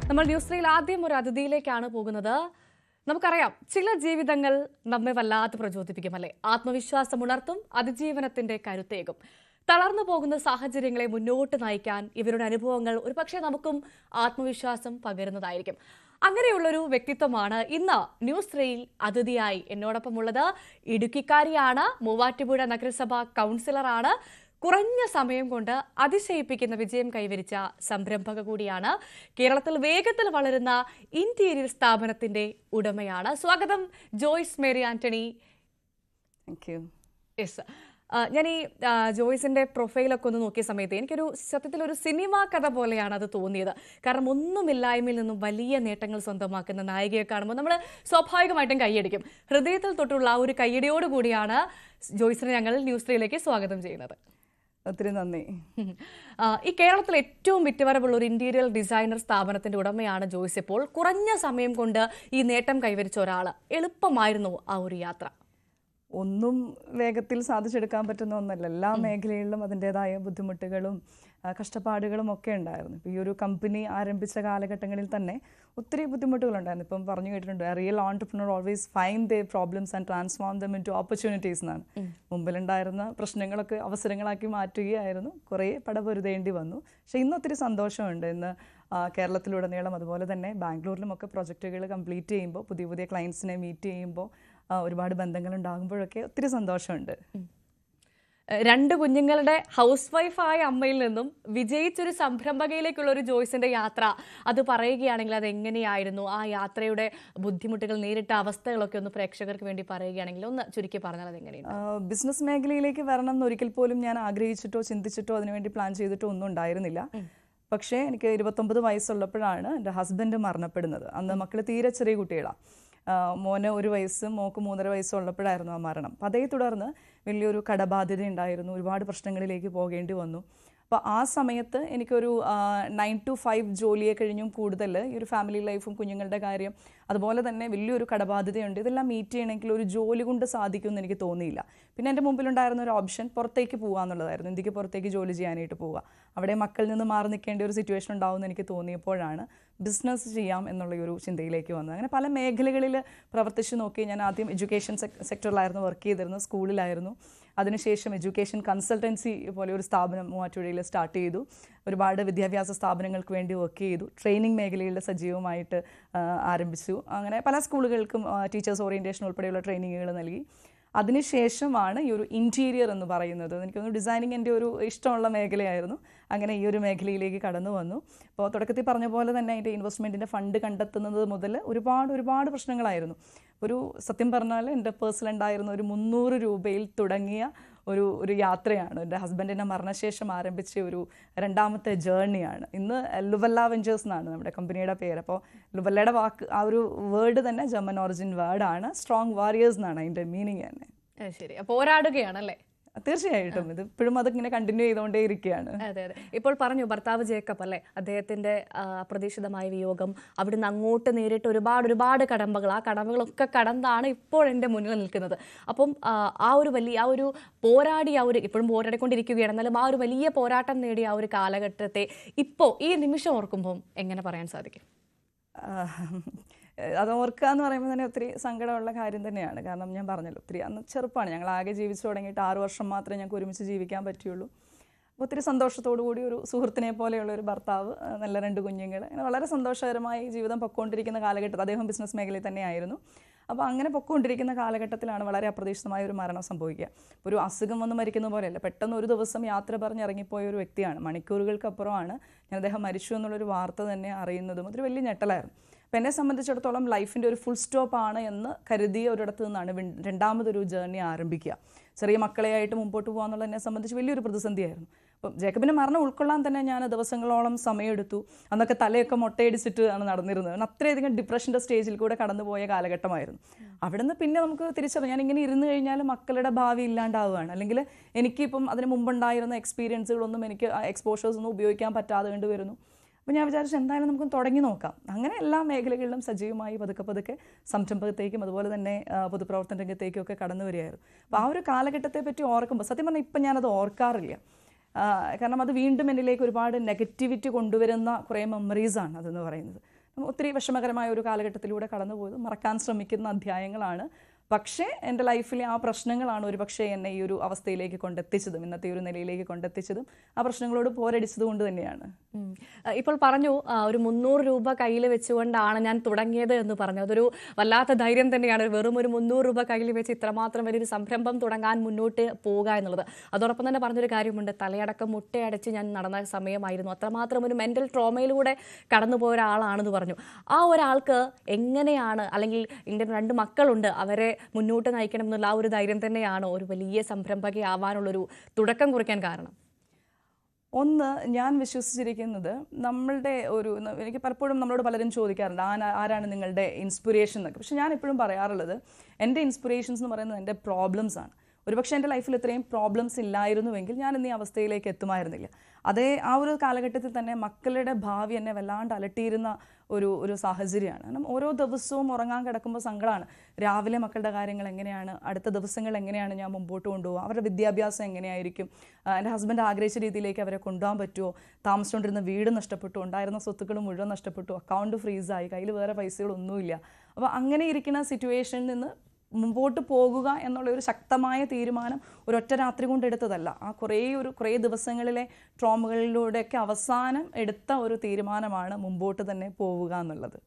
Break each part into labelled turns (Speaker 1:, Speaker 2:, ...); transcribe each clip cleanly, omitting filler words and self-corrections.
Speaker 1: നമ്മൾ news reel ആദ്യം ഒരു അതിഥിയിലേക്കാണ് പോകുന്നത്. നമുക്കറിയാം, ചില ജീവിതങ്ങൾ നമ്മെ വല്ലാതെ പ്രചോദിപ്പിക്കും, അല്ലെ? ആത്മവിശ്വാസം ഉണർത്തും, അതിജീവനത്തിന്റെ കരുത്തേകും. തളർന്നു പോകുന്ന സാഹചര്യങ്ങളെ മുന്നോട്ട് നയിക്കാൻ ഇവരുടെ അനുഭവങ്ങൾ ഒരുപക്ഷെ നമുക്കും ആത്മവിശ്വാസം പകരുന്നതായിരിക്കും. അങ്ങനെയുള്ളൊരു വ്യക്തിത്വമാണ് ഇന്ന് ന്യൂസ് റീൽ അതിഥിയായി എന്നോടൊപ്പമുള്ളത്. ഇടുക്കിക്കാരിയാണ്, മൂവാറ്റുപുഴ നഗരസഭ കൗൺസിലറാണ്. കുറഞ്ഞ സമയം കൊണ്ട് അതിശയിപ്പിക്കുന്ന വിജയം കൈവരിച്ച സംരംഭക കൂടിയാണ്. കേരളത്തിൽ വേഗത്തിൽ വളരുന്ന ഇന്റീരിയർ സ്ഥാപനത്തിന്റെ ഉടമയാണ്. സ്വാഗതം ജോയ്സ് മേരി ആന്റണി. യെസ്, ഞാൻ ഈ ജോയ്സിന്റെ പ്രൊഫൈലൊക്കെ ഒന്ന് നോക്കിയ സമയത്ത് എനിക്കൊരു സത്യത്തിൽ ഒരു സിനിമാ കഥ പോലെയാണ് അത് തോന്നിയത്. കാരണം ഒന്നുമില്ലായ്മയിൽ നിന്നും വലിയ നേട്ടങ്ങൾ സ്വന്തമാക്കുന്ന നായികയെ കാണുമ്പോൾ നമ്മൾ സ്വാഭാവികമായിട്ടും കൈയടിക്കും. ഹൃദയത്തിൽ തൊട്ടുള്ള ആ ഒരു കൈയടിയോടുകൂടിയാണ് ജോയ്സിനെ ഞങ്ങൾ ന്യൂസ് റീലിലേക്ക് സ്വാഗതം ചെയ്യുന്നത്.
Speaker 2: ഒത്തിരി നന്ദി.
Speaker 1: ഈ കേരളത്തിൽ ഏറ്റവും വിറ്റുവരവുള്ള ഒരു ഇന്റീരിയർ ഡിസൈനർ സ്ഥാപനത്തിന്റെ ഉടമയാണ് ജോയ്സ്. ഇപ്പോൾ കുറഞ്ഞ സമയം കൊണ്ട് ഈ നേട്ടം കൈവരിച്ച ഒരാൾ. എളുപ്പമായിരുന്നു ആ ഒരു യാത്ര?
Speaker 2: ഒന്നും വേഗത്തിൽ സാധിച്ചെടുക്കാൻ പറ്റുന്ന ഒന്നല്ല. എല്ലാ മേഖലകളിലും അതിൻ്റെതായ ബുദ്ധിമുട്ടുകളും കഷ്ടപ്പാടുകളും ഒക്കെ ഉണ്ടായിരുന്നു. ഇപ്പോൾ ഈ ഒരു കമ്പനി ആരംഭിച്ച കാലഘട്ടങ്ങളിൽ തന്നെ ഒത്തിരി ബുദ്ധിമുട്ടുകളുണ്ടായിരുന്നു. ഇപ്പം പറഞ്ഞു കേട്ടിട്ടുണ്ട്, real entrepreneur always find the problems and transform dum into opportunities എന്നാണ്. മുമ്പിലുണ്ടായിരുന്ന പ്രശ്നങ്ങളൊക്കെ അവസരങ്ങളാക്കി മാറ്റുകയായിരുന്നു. കുറേ പടപൊരുതേണ്ടി വന്നു. പക്ഷേ ഇന്ന് ഒത്തിരി സന്തോഷമുണ്ട്. ഇന്ന് കേരളത്തിലുടനീളം അതുപോലെ തന്നെ ബാംഗ്ലൂരിലുമൊക്കെ പ്രൊജക്റ്റുകൾ കംപ്ലീറ്റ് ചെയ്യുമ്പോൾ, പുതിയ പുതിയ ക്ലയൻസിനെ മീറ്റ് ചെയ്യുമ്പോൾ, ഒരുപാട് ബന്ധങ്ങൾ ഉണ്ടാകുമ്പോഴൊക്കെ ഒത്തിരി സന്തോഷമുണ്ട്.
Speaker 1: 2 കുഞ്ഞുങ്ങളുടെ ഹൗസ് വൈഫായ അമ്മയിൽ നിന്നും വിജയിച്ചൊരു സംരംഭകയിലേക്കുള്ള ഒരു ജോയ്സിന്റെ യാത്ര അത് പറയുകയാണെങ്കിൽ അത് എങ്ങനെയായിരുന്നു? ആ യാത്രയുടെ ബുദ്ധിമുട്ടുകൾ, നേരിട്ട അവസ്ഥകളൊക്കെ ഒന്ന് പ്രേക്ഷകർക്ക് വേണ്ടി പറയുകയാണെങ്കിൽ ഒന്ന് ചുരുക്കി പറഞ്ഞാൽ അത് എങ്ങനെയാണ്?
Speaker 2: ബിസിനസ് മേഖലയിലേക്ക് വരണം എന്ന് ഒരിക്കൽ പോലും ഞാൻ ആഗ്രഹിച്ചിട്ടോ ചിന്തിച്ചിട്ടോ അതിനുവേണ്ടി പ്ലാൻ ചെയ്തിട്ടോ ഒന്നും ഉണ്ടായിരുന്നില്ല. പക്ഷേ എനിക്ക് 29 വയസ്സുള്ളപ്പോഴാണ് എൻ്റെ ഹസ്ബൻഡ് മരണപ്പെടുന്നത്. അന്ന് മക്കൾ തീരെ ചെറിയ കുട്ടികളാണ്. മോന് 1 വയസ്സും മോക്ക് 3.5 വയസ്സും ഉള്ളപ്പോഴായിരുന്നു ആ മരണം. അപ്പോൾ അതേ തുടർന്ന് വലിയൊരു കടബാധ്യത ഉണ്ടായിരുന്നു. ഒരുപാട് പ്രശ്നങ്ങളിലേക്ക് പോകേണ്ടി വന്നു. അപ്പോൾ ആ സമയത്ത് എനിക്കൊരു 9 to 5 ജോലിയെ കഴിഞ്ഞും കൂടുതൽ ഈ ഒരു ഫാമിലി ലൈഫും കുഞ്ഞുങ്ങളുടെ കാര്യം, അതുപോലെ തന്നെ വലിയൊരു കടബാധ്യതയുണ്ട്. ഇതെല്ലാം മീറ്റ് ചെയ്യണമെങ്കിൽ ഒരു ജോലി കൊണ്ട് സാധിക്കുമെന്ന് എനിക്ക് തോന്നിയില്ല. പിന്നെ എൻ്റെ മുമ്പിലുണ്ടായിരുന്ന ഒരു ഓപ്ഷൻ പുറത്തേക്ക് പോകുക എന്നുള്ളതായിരുന്നു. ഇന്ത്യക്ക് പുറത്തേക്ക് ജോലി ചെയ്യാനായിട്ട് പോവുക. അവിടെ മക്കളിൽ നിന്ന് മാറി നിൽക്കേണ്ട ഒരു സിറ്റുവേഷൻ ഉണ്ടാവുമെന്ന് എനിക്ക് തോന്നിയപ്പോഴാണ് ബിസിനസ് ചെയ്യാം എന്നുള്ള ഒരു ചിന്തയിലേക്ക് വന്നത്. അങ്ങനെ പല മേഖലകളിൽ പ്രവർത്തിച്ച് നോക്കി. ഞാൻ ആദ്യം എഡ്യൂക്കേഷൻ സെക്ടറിലായിരുന്നു വർക്ക് ചെയ്തിരുന്നത്, സ്കൂളിലായിരുന്നു. അതിനുശേഷം എഡ്യൂക്കേഷൻ കൺസൾട്ടൻസി പോലെ ഒരു സ്ഥാപനം മൂവാറ്റുപുഴയിൽ സ്റ്റാർട്ട് ചെയ്തു. ഒരുപാട് വിദ്യാഭ്യാസ സ്ഥാപനങ്ങൾക്ക് വേണ്ടി വർക്ക് ചെയ്തു. ട്രെയിനിങ് മേഖലയിൽ സജീവമായിട്ട് ആരംഭിച്ചു. അങ്ങനെ പല സ്കൂളുകൾക്കും ടീച്ചേഴ്സ് ഓറിയൻറ്റേഷൻ ഉൾപ്പെടെയുള്ള ട്രെയിനിങ്ങുകൾ നൽകി. അതിനുശേഷമാണ് ഈ ഒരു ഇൻറ്റീരിയർ എന്ന് പറയുന്നത്. എനിക്കൊന്ന് ഡിസൈനിങ് എൻ്റെ ഒരു ഇഷ്ടമുള്ള മേഖലയായിരുന്നു. അങ്ങനെ ഈ ഒരു മേഖലയിലേക്ക് കടന്നു വന്നു. അപ്പോൾ തുടക്കത്തിൽ പറഞ്ഞ പോലെ തന്നെ അതിൻ്റെ ഇൻവെസ്റ്റ്മെൻറ്റിൻ്റെ ഫണ്ട് കണ്ടെത്തുന്നത് മുതൽ ഒരുപാട് പ്രശ്നങ്ങളായിരുന്നു. ഒരു സത്യം പറഞ്ഞാൽ എൻ്റെ പേഴ്സണൽ ഉണ്ടായിരുന്ന ഒരു 300 രൂപയിൽ തുടങ്ങിയ ഒരു യാത്രയാണ്. എൻ്റെ ഹസ്ബൻഡിൻ്റെ മരണശേഷം ആരംഭിച്ച ഒരു 2ാമത്തെ ജേർണിയാണ്. ഇന്ന് ലുവല്ല വെഞ്ചേഴ്സ് എന്നാണ് നമ്മുടെ കമ്പനിയുടെ പേര്. അപ്പോൾ ലുവല്ലയുടെ വാക്ക്, ആ ഒരു വേർഡ് തന്നെ ജർമ്മൻ ഒറിജിൻ വേർഡാണ്. സ്ട്രോങ് വാരിയേഴ്സ് എന്നാണ് അതിൻ്റെ മീനിങ് തന്നെ.
Speaker 1: ശരി, പോരാടുകയാണല്ലേ?
Speaker 2: തീർച്ചയായിട്ടും ഇത് ഇപ്പോഴും അതിങ്ങനെ കണ്ടിന്യൂ ചെയ്തുകൊണ്ടേ ഇരിക്കുകയാണ്.
Speaker 1: അതെ. ഇപ്പോൾ പറഞ്ഞു ഭർത്താവ് ജേക്കബ്, അല്ലേ? അദ്ദേഹത്തിന്റെ അപ്രതീക്ഷിതമായ വിയോഗം, അവിടുന്ന് അങ്ങോട്ട് നേരിട്ട് ഒരുപാട് കടമ്പകൾ, ആ കടമ്പകളൊക്കെ കടന്നാണ് ഇപ്പോൾ എൻ്റെ മുന്നിൽ നിൽക്കുന്നത്. അപ്പം ആ ഒരു പോരാടി, ഇപ്പോഴും പോരാടിക്കൊണ്ടിരിക്കുകയാണ്, എന്നാലും ആ ഒരു വലിയ പോരാട്ടം നേടിയ ആ ഒരു കാലഘട്ടത്തെ ഇപ്പോൾ ഈ നിമിഷം ഓർക്കുമ്പോൾ എങ്ങനെ പറയാൻ സാധിക്കും?
Speaker 2: അത് ഓർക്കുക എന്ന് പറയുമ്പോൾ തന്നെ ഒത്തിരി സങ്കടമുള്ള കാര്യം തന്നെയാണ്. കാരണം ഞാൻ പറഞ്ഞല്ലോ, ഒത്തിരി അന്ന് ചെറുപ്പമാണ്. ഞങ്ങൾ ആകെ ജീവിച്ചു തുടങ്ങിയിട്ട് 6 വർഷം മാത്രമേ ഞങ്ങൾക്ക് ഒരുമിച്ച് ജീവിക്കാൻ പറ്റുള്ളൂ. ഒത്തിരി സന്തോഷത്തോടു കൂടി ഒരു സുഹൃത്തിനെ പോലെയുള്ള ഒരു ഭർത്താവ്, നല്ല 2 കുഞ്ഞുങ്ങൾ, അങ്ങനെ വളരെ സന്തോഷകരമായി ജീവിതം പൊക്കോണ്ടിരിക്കുന്ന കാലഘട്ടത്തിൽ അദ്ദേഹം ബിസിനസ് മേഖലയിൽ തന്നെയായിരുന്നു. അപ്പോൾ അങ്ങനെ പൊക്കോണ്ടിരിക്കുന്ന കാലഘട്ടത്തിലാണ് വളരെ അപ്രതീക്ഷിതമായ ഒരു മരണം സംഭവിക്കുക. ഒരു അസുഖം വന്ന് മരിക്കുന്ന പോലെയല്ല, പെട്ടെന്ന് ഒരു ദിവസം യാത്ര പറഞ്ഞ് ഇറങ്ങിപ്പോയ ഒരു വ്യക്തിയാണ്. മണിക്കൂറുകൾക്കപ്പുറമാണ് ഞാൻ അദ്ദേഹം മരിച്ചു എന്നുള്ളൊരു വാർത്ത തന്നെ അറിയുന്നതും. അതൊരു വലിയ ഞെട്ടലായിരുന്നു. അപ്പോൾ എന്നെ സംബന്ധിച്ചിടത്തോളം ലൈഫിൻ്റെ ഒരു ഫുൾ സ്റ്റോപ്പാണ് എന്ന് കരുതിയ ഒരിടത്തു നിന്നാണ് 2ാമതൊരു ജേർണി ആരംഭിക്കുക. ചെറിയ മക്കളെയായിട്ട് മുമ്പോട്ട് പോകുക എന്നുള്ളത് എന്നെ സംബന്ധിച്ച് വലിയൊരു പ്രതിസന്ധിയായിരുന്നു. അപ്പം ജേക്കബിൻ്റെ മരണം ഉൾക്കൊള്ളാൻ തന്നെ ഞാൻ ദിവസങ്ങളോളം സമയമെടുത്തു. അന്നൊക്കെ തലയൊക്കെ മൊട്ടയടിച്ചിട്ട് ആണ് നടന്നിരുന്നത്. അത്രയധികം ഡിപ്രഷൻ്റെ സ്റ്റേജിൽ കൂടെ കടന്നുപോയ കാലഘട്ടമായിരുന്നു. അവിടെ നിന്ന് പിന്നെ നമുക്ക് തിരിച്ചറിയാം, ഞാനിങ്ങനെ ഇരുന്ന് കഴിഞ്ഞാൽ മക്കളുടെ ഭാവി ഇല്ലാണ്ടാവുകയാണ്. അല്ലെങ്കിൽ എനിക്കിപ്പം അതിന് മുമ്പുണ്ടായിരുന്ന എക്സ്പീരിയൻസുകളൊന്നും, എനിക്ക് എക്സ്പോഷേഴ്സ് ഒന്നും ഉപയോഗിക്കാൻ പറ്റാതെ കണ്ടു വരുന്നു. അപ്പോൾ ഞാൻ വിചാരിച്ചു എന്തായാലും നമുക്ക് തുടങ്ങി നോക്കാം. അങ്ങനെ എല്ലാ മേഖലകളിലും സജീവമായി പതുക്കെ സംരംഭകത്തേക്കും അതുപോലെ തന്നെ പൊതുപ്രവർത്തന രംഗത്തേക്കും ഒക്കെ കടന്നു വരികയായിരുന്നു. അപ്പോൾ ആ ഒരു കാലഘട്ടത്തെ പറ്റി ഓർക്കുമ്പോൾ സത്യം പറഞ്ഞാൽ ഇപ്പം ഞാനത് ഓർക്കാറില്ല. കാരണം അത് വീണ്ടും എന്നിലേക്ക് ഒരുപാട് നെഗറ്റിവിറ്റി കൊണ്ടുവരുന്ന കുറേ മെമ്മറീസാണ് അതെന്ന് പറയുന്നത്. ഒത്തിരി വിഷമകരമായ ഒരു കാലഘട്ടത്തിലൂടെ കടന്നുപോയത് മറക്കാൻ ശ്രമിക്കുന്ന അധ്യായങ്ങളാണ്. പക്ഷേ എൻ്റെ ലൈഫിലെ ആ പ്രശ്നങ്ങളാണ് ഒരു പക്ഷേ എന്നെ ഈ ഒരു അവസ്ഥയിലേക്ക് കൊണ്ടെത്തിച്ചതും ഇന്നത്തെ ഒരു നിലയിലേക്ക് കൊണ്ടെത്തിച്ചതും ആ പ്രശ്നങ്ങളോട് പോരടിച്ചത് കൊണ്ട് തന്നെയാണ്.
Speaker 1: ഇപ്പോൾ പറഞ്ഞു ഒരു 300 രൂപ കയ്യിൽ വെച്ചുകൊണ്ടാണ് ഞാൻ തുടങ്ങിയത് എന്ന് പറഞ്ഞു. അതൊരു വല്ലാത്ത ധൈര്യം തന്നെയാണ്. വെറും ഒരു 300 രൂപ കയ്യിൽ വെച്ച് ഇത്രമാത്രം വലിയൊരു സംരംഭം തുടങ്ങാൻ മുന്നോട്ട് പോവുക എന്നുള്ളത്. അതോടൊപ്പം തന്നെ പറഞ്ഞൊരു കാര്യമുണ്ട്, തലയടക്കം മുട്ടയടച്ച് ഞാൻ നടന്ന സമയമായിരുന്നു. അത്രമാത്രം ഒരു മെൻ്റൽ ട്രോമയിലൂടെ കടന്നുപോയ ഒരാളാണെന്ന് പറഞ്ഞു. ആ ഒരാൾക്ക് എങ്ങനെയാണ്, അല്ലെങ്കിൽ എൻ്റെ 2 മക്കളുണ്ട്, അവരെ മുന്നോട്ട് നയിക്കണം എന്നുള്ള ആ ഒരു ധൈര്യം തന്നെയാണോ ഒരു വലിയ സംരംഭകയാവാനുള്ളൊരു തുടക്കം കുറിക്കാൻ കാരണം?
Speaker 2: ഒന്ന്, ഞാൻ വിശ്വസിച്ചിരിക്കുന്നത് നമ്മളുടെ എനിക്ക് പലപ്പോഴും നമ്മളോട് പലരും ചോദിക്കാറുണ്ട് ആരാണ് നിങ്ങളുടെ ഇൻസ്പിറേഷൻ എന്നൊക്കെ. പക്ഷെ ഞാൻ എപ്പോഴും പറയാറുള്ളത് എൻ്റെ ഇൻസ്പിറേഷൻസ് എന്ന് പറയുന്നത് എൻ്റെ പ്രോബ്ലംസ് ആണ്. ഒരുപക്ഷെ എൻ്റെ ലൈഫിൽ ഇത്രയും പ്രോബ്ലംസ് ഇല്ലായിരുന്നുവെങ്കിൽ ഞാൻ ഇന്ന് ഈ അവസ്ഥയിലേക്ക് എത്തുമായിരുന്നില്ല. ആ ഒരു കാലഘട്ടത്തിൽ തന്നെ മക്കളുടെ ഭാവി എന്നെ വല്ലാണ്ട് അലട്ടിയിരുന്ന ഒരു സാഹചര്യമാണ്. കാരണം ഓരോ ദിവസവും ഉറങ്ങാൻ കിടക്കുമ്പോൾ സങ്കടമാണ്. രാവിലെ മക്കളുടെ കാര്യങ്ങൾ എങ്ങനെയാണ്, അടുത്ത ദിവസങ്ങൾ എങ്ങനെയാണ് ഞാൻ മുമ്പോട്ട് കൊണ്ടുപോകുക, അവരുടെ വിദ്യാഭ്യാസം എങ്ങനെയായിരിക്കും, എൻ്റെ ഹസ്ബൻഡ് ആഗ്രഹിച്ച രീതിയിലേക്ക് അവരെ കൊണ്ടുപോകാൻ പറ്റുമോ, താമസിച്ചുകൊണ്ടിരുന്ന വീട് നഷ്ടപ്പെട്ടു, ഉണ്ടായിരുന്ന സ്വത്തുക്കൾ മുഴുവൻ നഷ്ടപ്പെട്ടു, അക്കൗണ്ട് ഫ്രീസായി, കയ്യിൽ വേറെ പൈസകളൊന്നുമില്ല. അപ്പോൾ അങ്ങനെ ഇരിക്കുന്ന സിറ്റുവേഷനിൽ നിന്ന് മുമ്പോട്ട് പോകുക എന്നുള്ള ഒരു ശക്തമായ തീരുമാനം ഒരൊറ്റ രാത്രി കൊണ്ട് എടുത്തതല്ല. ആ കുറേ ദിവസങ്ങളിലെ ട്രോമകളിലൂടെയൊക്കെ അവസാനം എടുത്ത ഒരു തീരുമാനമാണ് മുമ്പോട്ട് തന്നെ പോവുക എന്നുള്ളത്.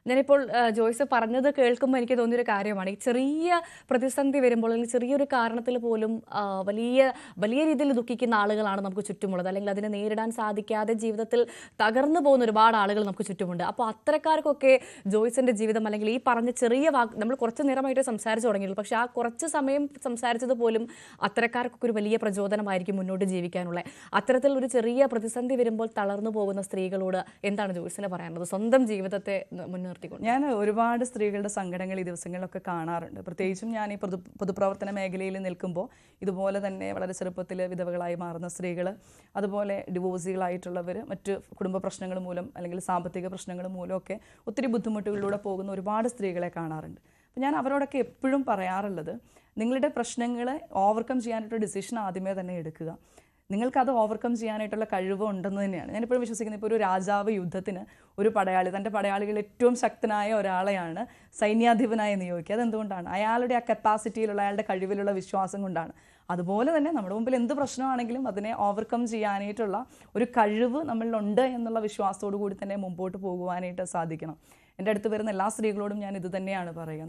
Speaker 1: ഞാനിപ്പോൾ ജോയ്സ് പറഞ്ഞത് കേൾക്കുമ്പോൾ എനിക്ക് തോന്നിയൊരു കാര്യമാണ്, ഈ ചെറിയ പ്രതിസന്ധി വരുമ്പോൾ അല്ലെങ്കിൽ ചെറിയൊരു കാരണത്തിൽ പോലും വലിയ രീതിയിൽ ദുഃഖിക്കുന്ന ആളുകളാണ് നമുക്ക് ചുറ്റുമുള്ളത്. അല്ലെങ്കിൽ അതിനെ നേരിടാൻ സാധിക്കാതെ ജീവിതത്തിൽ തകർന്നു പോകുന്ന ഒരുപാട് ആളുകൾ നമുക്ക് ചുറ്റുമുണ്ട്. അപ്പോൾ അത്തരക്കാർക്കൊക്കെ ജോയ്സിൻ്റെ ജീവിതം, അല്ലെങ്കിൽ ഈ പറഞ്ഞ ചെറിയ നമ്മൾ കുറച്ച് നേരമായിട്ട് സംസാരിച്ചു തുടങ്ങിയുള്ളൂ, പക്ഷേ ആ കുറച്ച് സമയം സംസാരിച്ചത് പോലും അത്തരക്കാർക്കൊക്കെ ഒരു വലിയ പ്രചോദനമായിരിക്കും മുന്നോട്ട് ജീവിക്കാനുള്ള. അത്തരത്തിൽ ഒരു ചെറിയ പ്രതിസന്ധി വരുമ്പോൾ തളർന്നു പോകുന്ന സ്ത്രീകളോട് എന്താണ് ജോയ്സിന് പറയാനുള്ളത്, സ്വന്തം ജീവിതത്തെ മുന്നോട്ട്?
Speaker 2: ഞാൻ ഒരുപാട് സ്ത്രീകളുടെ സങ്കടങ്ങൾ ഈ ദിവസങ്ങളിലൊക്കെ കാണാറുണ്ട്. പ്രത്യേകിച്ചും ഞാൻ ഈ പൊതുപ്രവർത്തന മേഖലയിൽ നിൽക്കുമ്പോൾ ഇതുപോലെ തന്നെ വളരെ ചെറുപ്പത്തിൽ വിധവകളായി മാറുന്ന സ്ത്രീകൾ, അതുപോലെ ഡിവോഴ്സികളായിട്ടുള്ളവർ, മറ്റ് കുടുംബ പ്രശ്നങ്ങൾ മൂലം അല്ലെങ്കിൽ സാമ്പത്തിക പ്രശ്നങ്ങൾ മൂലമൊക്കെ ഒത്തിരി ബുദ്ധിമുട്ടുകളിലൂടെ പോകുന്ന ഒരുപാട് സ്ത്രീകളെ കാണാറുണ്ട്. അപ്പോൾ ഞാൻ അവരോടൊക്കെ എപ്പോഴും പറയാറുള്ളത്, നിങ്ങളുടെ പ്രശ്നങ്ങളെ ഓവർകം ചെയ്യാനായിട്ടൊരു ഡിസിഷൻ ആദ്യമേ തന്നെ എടുക്കുക. നിങ്ങൾക്കത് ഓവർകം ചെയ്യാനായിട്ടുള്ള കഴിവ് ഉണ്ടെന്ന് തന്നെയാണ് ഞാനിപ്പോഴും വിശ്വസിക്കുന്നത്. ഇപ്പോൾ ഒരു രാജാവ് യുദ്ധത്തിന് ഒരു പടയാളി, തൻ്റെ പടയാളികളിൽ ഏറ്റവും ശക്തനായ ഒരാളെയാണ് സൈന്യാധിപനായി നിയോഗിക്കുക. അതെന്തുകൊണ്ടാണ്? അയാളുടെ ആ കപ്പാസിറ്റിയിലുള്ള, അയാളുടെ കഴിവിലുള്ള വിശ്വാസം കൊണ്ടാണ്. അതുപോലെ തന്നെ നമ്മുടെ മുമ്പിൽ എന്ത് പ്രശ്നമാണെങ്കിലും അതിനെ ഓവർകം ചെയ്യാനായിട്ടുള്ള ഒരു കഴിവ് നമ്മളിലുണ്ട് എന്നുള്ള വിശ്വാസത്തോടു കൂടി തന്നെ മുമ്പോട്ട് പോകുവാനായിട്ട് സാധിക്കണം. എൻ്റെ അടുത്ത് വരുന്ന എല്ലാ സ്ത്രീകളോടും ഞാൻ ഇത് തന്നെയാണ് പറയുക.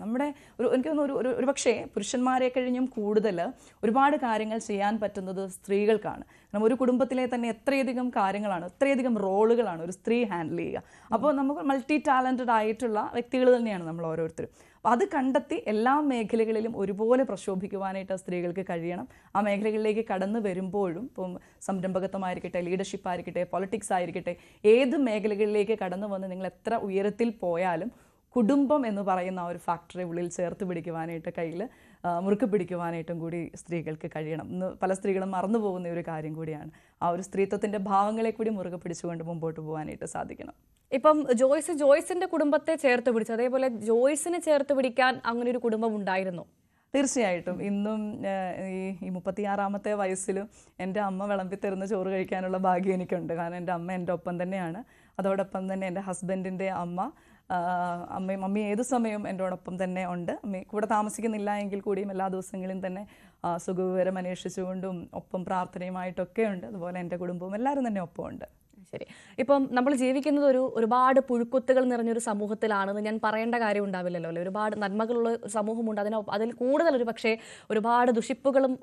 Speaker 2: എനിക്ക് തോന്നുന്നു ഒരു പക്ഷേ പുരുഷന്മാരെ കഴിഞ്ഞും കൂടുതൽ ഒരുപാട് കാര്യങ്ങൾ ചെയ്യാൻ പറ്റുന്നത് സ്ത്രീകൾക്കാണ്. കാരണം ഒരു കുടുംബത്തിലെ തന്നെ എത്രയധികം കാര്യങ്ങളാണ്, എത്രയധികം റോളുകളാണ് ഒരു സ്ത്രീ ഹാൻഡിൽ ചെയ്യുക. അപ്പോൾ നമുക്ക് മൾട്ടി ടാലൻറ്റഡ് ആയിട്ടുള്ള വ്യക്തികൾ തന്നെയാണ് നമ്മൾ ഓരോരുത്തരും. അപ്പോൾ അത് കണ്ടെത്തി എല്ലാ മേഖലകളിലും ഒരുപോലെ പ്രശോഭിക്കുവാനായിട്ട് സ്ത്രീകൾക്ക് കഴിയണം. ആ മേഖലകളിലേക്ക് കടന്നു വരുമ്പോഴും, ഇപ്പം സംരംഭകത്വമായിരിക്കട്ടെ, ലീഡർഷിപ്പ് ആയിരിക്കട്ടെ, പൊളിറ്റിക്സ് ആയിരിക്കട്ടെ, ഏത് മേഖലകളിലേക്ക് കടന്നു വന്ന് നിങ്ങൾ എത്ര ഉയരത്തിൽ പോയാലും കുടുംബം എന്ന് പറയുന്ന ആ ഒരു ഫാക്ടറി ഉള്ളിൽ ചേർത്ത് പിടിക്കുവാനായിട്ട്, കയ്യിൽ മുറുക്ക് പിടിക്കുവാനായിട്ടും കൂടി സ്ത്രീകൾക്ക് കഴിയണം. ഇന്ന് പല സ്ത്രീകളും മറന്നു പോകുന്ന ഒരു കാര്യം കൂടിയാണ്. ആ ഒരു സ്ത്രീത്വത്തിൻ്റെ ഭാവങ്ങളെ കൂടി മുറുകെ പിടിച്ചുകൊണ്ട് മുമ്പോട്ട് പോകാനായിട്ട് സാധിക്കണം.
Speaker 1: ഇപ്പം ജോയ്സിന്റെ കുടുംബത്തെ ചേർത്ത് പിടിച്ചു, അതേപോലെ ജോയ്സിനെ ചേർത്ത് പിടിക്കാൻ അങ്ങനെ ഒരു കുടുംബം ഉണ്ടായിരുന്നു?
Speaker 2: തീർച്ചയായിട്ടും. ഇന്നും ഈ 36ാമത്തെ വയസ്സിലും എൻ്റെ അമ്മ വിളമ്പിത്തരുന്ന ചോറ് കഴിക്കാനുള്ള ഭാഗ്യം എനിക്കുണ്ട്. കാരണം എൻ്റെ അമ്മ എൻ്റെ ഒപ്പം തന്നെയാണ്. അതോടൊപ്പം തന്നെ എൻ്റെ ഹസ്ബൻഡിൻ്റെ മമ്മി ഏത് സമയവും എന്നോടൊപ്പം തന്നെ ഉണ്ട്. അമ്മ കൂടെ താമസിക്കുന്നില്ല എങ്കിൽ കൂടിയും എല്ലാ ദിവസങ്ങളിലും തന്നെ സുഖവിവരം അന്വേഷിച്ചുകൊണ്ടും ഒപ്പം പ്രാർത്ഥനയുമായിട്ടൊക്കെ ഉണ്ട്. അതുപോലെ എൻ്റെ കുടുംബവും എല്ലാവരും തന്നെ ഒപ്പമുണ്ട്.
Speaker 1: ശരി. ഇപ്പം നമ്മൾ ജീവിക്കുന്നത് ഒരുപാട് പുഴുക്കുത്തുകൾ നിറഞ്ഞൊരു സമൂഹത്തിലാണെന്ന് ഞാൻ പറയേണ്ട കാര്യം ഉണ്ടാവില്ലല്ലോ അല്ലേ? ഒരുപാട് നന്മകളുള്ള സമൂഹമുണ്ട്, അതിൽ കൂടുതൽ ഒരു പക്ഷേ ഒരുപാട് ദുഷിപ്പുകളും